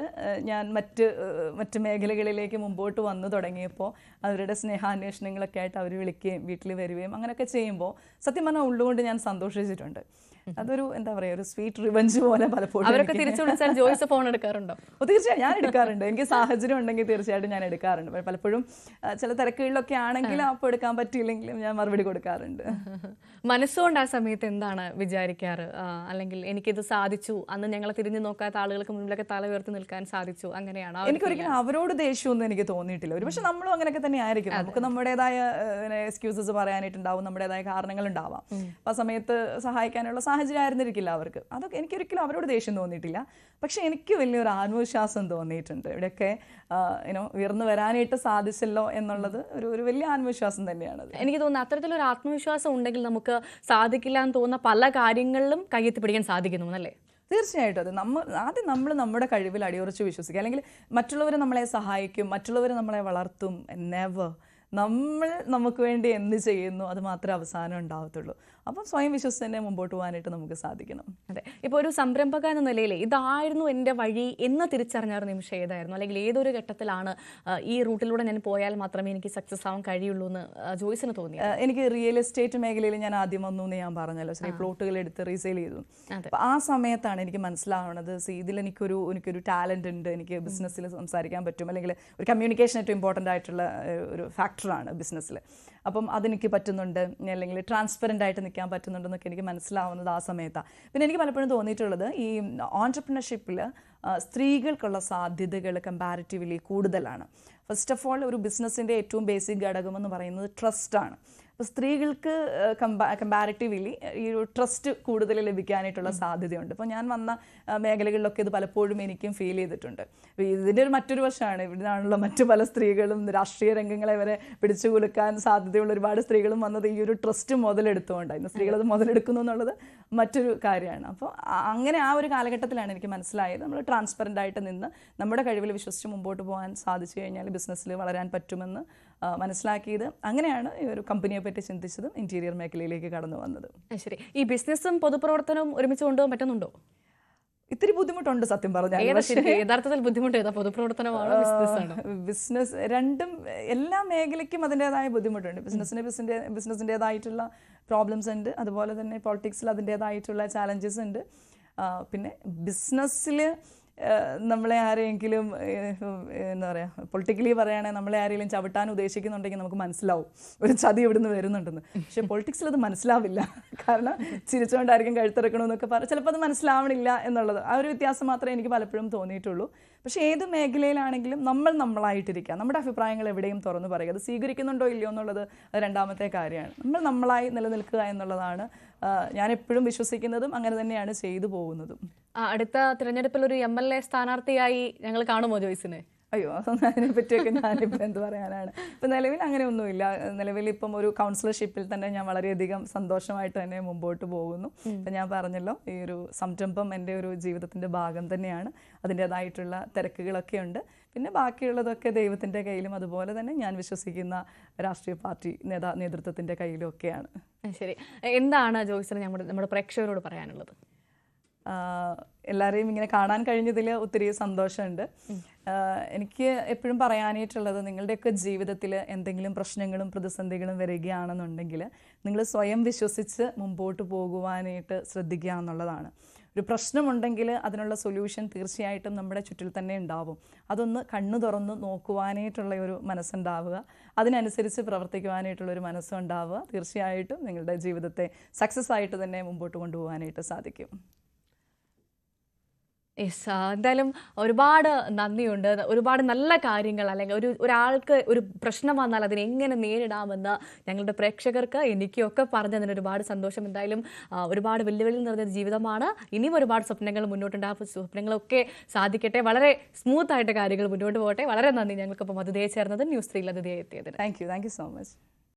Speaker 2: ഞാൻ മറ്റ് മേഖലകളിലേക്ക് മുമ്പോട്ട് വന്നു തുടങ്ങിയപ്പോൾ അവരുടെ സ്നേഹാന്വേഷണങ്ങളൊക്കെ ആയിട്ട് അവർ വിളിക്കുകയും വീട്ടിൽ വരികയും അങ്ങനെയൊക്കെ ചെയ്യുമ്പോൾ സത്യം പറഞ്ഞാൽ ഉള്ളുകൊണ്ട് ഞാൻ സന്തോഷിച്ചിട്ടുണ്ട്. അതൊരു എന്താ പറയുക, ഒരു സ്വീറ്റ് റിവഞ്ച് പോലെ പലപ്പോഴും.
Speaker 1: അവരൊക്കെ തിരിച്ചു വിളിച്ചാൽ ജോയ്സ് ഫോൺ എടുക്കാറുണ്ടോ?
Speaker 2: തീർച്ചയായും ഞാൻ എടുക്കാറുണ്ട്. എനിക്ക് സാഹചര്യം ഉണ്ടെങ്കിൽ തീർച്ചയായിട്ടും ഞാൻ എടുക്കാറുണ്ട്. പലപ്പോഴും ചില തിരക്കുകളിലൊക്കെ ആണെങ്കിലും അപ്പോൾ എടുക്കാൻ പറ്റിയില്ലെങ്കിലും ഞാൻ മറുപടി കൊടുക്കാറുണ്ട്.
Speaker 1: മനസ്സുകൊണ്ട് ആ സമയത്ത് എന്താണ് വിചാരിക്കാറ്? അല്ലെങ്കിൽ എനിക്കിത് സാധിച്ചു, അന്ന് ഞങ്ങളെ തിരിഞ്ഞു നോക്കാത്ത ആളുകൾക്ക് മുന്നിലൊക്കെ തല ഉയർത്തി നിൽക്കാൻ സാധിച്ചു, അങ്ങനെയാണോ?
Speaker 2: എനിക്കൊരിക്കലും അവരോട് ദേഷ്യമൊന്നും എനിക്ക് തോന്നിയിട്ടില്ല. ഒരുപക്ഷെ നമ്മളും അങ്ങനെയൊക്കെ തന്നെ ആയിരിക്കും. നമുക്ക് നമ്മുടേതായ എക്സ്ക്യൂസസ് പറയാനായിട്ടുണ്ടാവും, നമ്മുടേതായ കാരണങ്ങൾ ഉണ്ടാവാം. അപ്പം ആ സമയത്ത് സഹായിക്കാനുള്ള സാഹചര്യം ആയിരുന്നിരിക്കില്ല അവർക്ക്. അതൊക്കെ എനിക്കൊരിക്കലും അവരോട് ദേഷ്യം തോന്നിയിട്ടില്ല. പക്ഷെ എനിക്ക് വലിയൊരു ആത്മവിശ്വാസം തോന്നിയിട്ടുണ്ട്. ഇവിടെയൊക്കെ ഉയർന്നു വരാനായിട്ട് സാധിച്ചല്ലോ എന്നുള്ളത് ഒരു വലിയ ആത്മവിശ്വാസം തന്നെയാണ്.
Speaker 1: എനിക്ക് തോന്നുന്നു അത്തരത്തിലൊരു ആത്മവിശ്വാസം ഉണ്ടെങ്കിൽ നമുക്ക് സാധിക്കില്ല എന്ന് തോന്നുന്ന പല കാര്യങ്ങളിലും കയ്യെത്തി പിടിക്കാൻ സാധിക്കുന്നു അല്ലേ?
Speaker 2: തീർച്ചയായിട്ടും. അത് ആദ്യം നമ്മൾ നമ്മുടെ കഴിവിൽ അടിയുറച്ച് വിശ്വസിക്കുക. അല്ലെങ്കിൽ മറ്റുള്ളവർ നമ്മളെ സഹായിക്കും, മറ്റുള്ളവർ നമ്മളെ വളർത്തും. നെവർ. നമ്മൾ നമുക്ക് വേണ്ടി എന്ത് ചെയ്യുന്നു അത് മാത്രമേ അവസാനം ഉണ്ടാവത്തുള്ളൂ. അപ്പം സ്വയം വിശ്വസിച്ച് തന്നെ മുമ്പോട്ട് പോകാനായിട്ട് നമുക്ക് സാധിക്കണം.
Speaker 1: അതെ. ഇപ്പോൾ ഒരു സംരംഭക എന്ന നിലയിൽ ഇതായിരുന്നു എൻ്റെ വഴി എന്ന് തിരിച്ചറിഞ്ഞ ഒരു നിമിഷം ഏതായിരുന്നു? അല്ലെങ്കിൽ ഏതൊരു ഘട്ടത്തിലാണ് ഈ റൂട്ടിലൂടെ ഞാൻ പോയാൽ മാത്രമേ എനിക്ക് സക്സസ് ആവാൻ കഴിയുള്ളൂ എന്ന് ജോയ്സിന് തോന്നി?
Speaker 2: എനിക്ക് റിയൽ എസ്റ്റേറ്റ് മേഖലയിൽ ഞാൻ ആദ്യം വന്നു എന്ന് ഞാൻ പറഞ്ഞല്ലോ. ചെറിയ പ്ലോട്ടുകൾ എടുത്ത് റീസെയിൽ ചെയ്തു. അപ്പം ആ സമയത്താണ് എനിക്ക് മനസ്സിലാവുന്നത്, ഇതിൽ എനിക്കൊരു ടാലൻ്റ് ഉണ്ട്, എനിക്ക് ബിസിനസ്സിൽ സംസാരിക്കാൻ പറ്റും, അല്ലെങ്കിൽ ഒരു കമ്മ്യൂണിക്കേഷൻ ഏറ്റവും ഇമ്പോർട്ടൻ്റ് ആയിട്ടുള്ള ഒരു ഫാക്ടറാണ് ബിസിനസ്സിൽ. അപ്പം അതെനിക്ക് പറ്റുന്നുണ്ട്, അല്ലെങ്കിൽ ട്രാൻസ്പെറൻ്റ് ആയിട്ട് നിൽക്കാൻ പറ്റുന്നുണ്ടെന്നൊക്കെ എനിക്ക് മനസ്സിലാവുന്നത് ആ സമയത്താണ്. പിന്നെ എനിക്ക് പലപ്പോഴും തോന്നിയിട്ടുള്ളത് ഈ ഓൺട്രപ്രണർഷിപ്പിൽ സ്ത്രീകൾക്കുള്ള സാധ്യതകൾ കമ്പാരിറ്റീവ്ലി കൂടുതലാണ്. ഫസ്റ്റ് ഓഫ് ഓൾ ഒരു ബിസിനസ്സിൻ്റെ ഏറ്റവും ബേസിക് ഘടകമെന്ന് പറയുന്നത് ട്രസ്റ്റാണ്. അപ്പോൾ സ്ത്രീകൾക്ക് കമ്പാരിറ്റീവ്ലി ഈ ഒരു ട്രസ്റ്റ് കൂടുതൽ ലഭിക്കാനായിട്ടുള്ള സാധ്യതയുണ്ട്. അപ്പോൾ ഞാൻ വന്ന മേഖലകളിലൊക്കെ ഇത് പലപ്പോഴും എനിക്കും ഫീൽ ചെയ്തിട്ടുണ്ട്. ഇതിൻ്റെ മറ്റൊരു വശമാണ്, ഇവിടെയാണല്ലോ മറ്റു പല സ്ത്രീകളും രാഷ്ട്രീയ രംഗങ്ങളെ വരെ പിടിച്ചു കുലുക്കാൻ സാധ്യതയുള്ള ഒരുപാട് സ്ത്രീകളും വന്നത് ഈ ഒരു ട്രസ്റ്റ് മുതലെടുത്തുകൊണ്ടാണ്. ഇന്ന് സ്ത്രീകളത് മുതലെടുക്കുന്നു എന്നുള്ളത് മറ്റൊരു കാര്യമാണ്. അപ്പോൾ അങ്ങനെ ആ ഒരു കാലഘട്ടത്തിലാണ് എനിക്ക് മനസ്സിലായത് നമ്മൾ ട്രാൻസ്പെറൻ്റ് ആയിട്ട് നിന്ന് നമ്മുടെ കഴിവിൽ വിശ്വസിച്ച് മുമ്പോട്ട് പോകാൻ സാധിച്ചു കഴിഞ്ഞാൽ ബിസിനസ്സിൽ വളരാൻ പറ്റുമെന്ന് മനസ്സിലാക്കിയത്. അങ്ങനെയാണ് ഈ ഒരു കമ്പനിയെ പറ്റി ചിന്തിച്ചതും ഇന്റീരിയർ മേഖലയിലേക്ക് കടന്നു വന്നത്. ശരി.
Speaker 1: ഈ ബിസിനസ്സും പൊതുപ്രവർത്തനവും ഒരുമിച്ച് കൊണ്ടുപോകാൻ പറ്റുന്നുണ്ടോ?
Speaker 2: ഇത്തിരി ബുദ്ധിമുട്ടുണ്ട് സത്യം പറഞ്ഞാൽ.
Speaker 1: യഥാർത്ഥത്തിൽ ബുദ്ധിമുട്ട് ഏതാ, പൊതുപ്രവർത്തനമാണോ ബിസിനസ്സാണോ?
Speaker 2: ബിസിനസ് രണ്ടും, എല്ലാ മേഖലയ്ക്കും അതിൻ്റെതായ ബുദ്ധിമുട്ടുണ്ട്. ബിസിനസ്സിൻ്റെതായിട്ടുള്ള പ്രോബ്ലംസ് ഉണ്ട്, അതുപോലെ തന്നെ പൊളിറ്റിക്സിൽ അതിൻ്റെതായിട്ടുള്ള ചാലഞ്ചസ് ഉണ്ട്. പിന്നെ ബിസിനസ്സിൽ നമ്മളെ ആരെങ്കിലും എന്താ പറയുക, പൊളിറ്റിക്കലി പറയുകയാണെങ്കിൽ നമ്മളെ ആരെങ്കിലും ചവിട്ടാൻ ഉദ്ദേശിക്കുന്നുണ്ടെങ്കിൽ നമുക്ക് മനസ്സിലാവും ഒരു ചതി ഇവിടുന്ന് വരുന്നുണ്ടെന്ന്. പക്ഷേ പൊളിറ്റിക്സിൽ അത് മനസ്സിലാവില്ല. കാരണം ചിരിച്ചുകൊണ്ടായിരിക്കും കഴുത്തിറക്കണമെന്നൊക്കെ ചിലപ്പോൾ അത് മനസ്സിലാവണില്ല എന്നുള്ളത്. ആ ഒരു വ്യത്യാസം മാത്രമേ എനിക്ക് പലപ്പോഴും തോന്നിയിട്ടുള്ളൂ. പക്ഷേ ഏത് മേഖലയിലാണെങ്കിലും നമ്മളായിട്ടിരിക്കുക, നമ്മുടെ അഭിപ്രായങ്ങൾ എവിടെയും തുറന്നു പറയുക. അത് സ്വീകരിക്കുന്നുണ്ടോ ഇല്ലയോ എന്നുള്ളത് രണ്ടാമത്തെ കാര്യമാണ്. നമ്മളായി നിലനിൽക്കുക എന്നുള്ളതാണ് ഞാൻ എപ്പോഴും വിശ്വസിക്കുന്നതും അങ്ങനെ തന്നെയാണ് ചെയ്തു പോകുന്നതും.
Speaker 1: അടുത്ത തിരഞ്ഞെടുപ്പിൽ ഒരു MLA സ്ഥാനാർത്ഥിയായി ഞങ്ങൾ കാണുമോ ജോയ്സിനെ?
Speaker 2: അയ്യോ, അതിനെ പറ്റിയൊക്കെ ഞാനിപ്പോൾ എന്ത് പറയാനാണ്. ഇപ്പം നിലവിൽ അങ്ങനെയൊന്നുമില്ല. നിലവിൽ ഇപ്പം ഒരു കൗൺസിലർഷിപ്പിൽ തന്നെ ഞാൻ വളരെയധികം സന്തോഷമായിട്ട് തന്നെ മുമ്പോട്ട് പോകുന്നു. ഇപ്പം ഞാൻ പറഞ്ഞല്ലോ, ഈ ഒരു സംരംഭം എൻ്റെ ഒരു ജീവിതത്തിൻ്റെ ഭാഗം തന്നെയാണ്. അതിൻ്റേതായിട്ടുള്ള തിരക്കുകളൊക്കെ ഉണ്ട്. പിന്നെ ബാക്കിയുള്ളതൊക്കെ ദൈവത്തിൻ്റെ കയ്യിലും അതുപോലെ തന്നെ ഞാൻ വിശ്വസിക്കുന്ന രാഷ്ട്രീയ പാർട്ടി നേതൃത്വത്തിൻ്റെ കയ്യിലും ഒക്കെയാണ്.
Speaker 1: ശരി. എന്താണ് ജോയ്സിന് നമ്മുടെ പ്രേക്ഷകരോട് പറയാനുള്ളത്?
Speaker 2: എല്ലാവരെയും ഇങ്ങനെ കാണാൻ കഴിഞ്ഞതിൽ ഒത്തിരി സന്തോഷമുണ്ട്. എനിക്ക് എപ്പോഴും പറയാനായിട്ടുള്ളത്, നിങ്ങളുടെയൊക്കെ ജീവിതത്തിൽ എന്തെങ്കിലും പ്രശ്നങ്ങളും പ്രതിസന്ധികളും വരികയാണെന്നുണ്ടെങ്കിൽ നിങ്ങൾ സ്വയം വിശ്വസിച്ച് മുമ്പോട്ട് പോകുവാനായിട്ട് ശ്രദ്ധിക്കുക എന്നുള്ളതാണ്. ഒരു പ്രശ്നമുണ്ടെങ്കിൽ അതിനുള്ള സൊല്യൂഷൻ തീർച്ചയായിട്ടും നമ്മുടെ ചുറ്റിൽ തന്നെ ഉണ്ടാവും. അതൊന്ന് കണ്ണു തുറന്ന് നോക്കുവാനായിട്ടുള്ള ഒരു മനസ്സുണ്ടാവുക, അതിനനുസരിച്ച് പ്രവർത്തിക്കുവാനായിട്ടുള്ളൊരു മനസ്സുണ്ടാവുക. തീർച്ചയായിട്ടും നിങ്ങളുടെ ജീവിതത്തെ സക്സസ് ആയിട്ട് തന്നെ മുമ്പോട്ട് കൊണ്ടുപോകാനായിട്ട് സാധിക്കും.
Speaker 1: യെസ്, എന്തായാലും ഒരുപാട് നന്ദിയുണ്ട്. ഒരുപാട് നല്ല കാര്യങ്ങൾ, അല്ലെങ്കിൽ ഒരാൾക്ക് ഒരു പ്രശ്നം വന്നാൽ അതിനെ എങ്ങനെ നേരിടാമെന്ന് ഞങ്ങളുടെ പ്രേക്ഷകർക്ക് എനിക്കും ഒക്കെ പറഞ്ഞതിന് ഒരുപാട് സന്തോഷം. എന്തായാലും ഒരുപാട് വെല്ലുവിളി നിറഞ്ഞ ജീവിതമാണ്. ഇനിയും ഒരുപാട് സ്വപ്നങ്ങൾ മുന്നോട്ടുണ്ടാകും. സ്വപ്നങ്ങളൊക്കെ സാധിക്കട്ടെ. വളരെ സ്മൂത്ത് ആയിട്ട് കാര്യങ്ങൾ മുന്നോട്ട് പോകട്ടെ. വളരെ നന്ദി ഞങ്ങൾക്കൊപ്പം അതിഥിയെ ചേർന്നത് ന്യൂസ് 3 അതിഥിയെ എത്തിയതിന്.
Speaker 2: Thank you so much.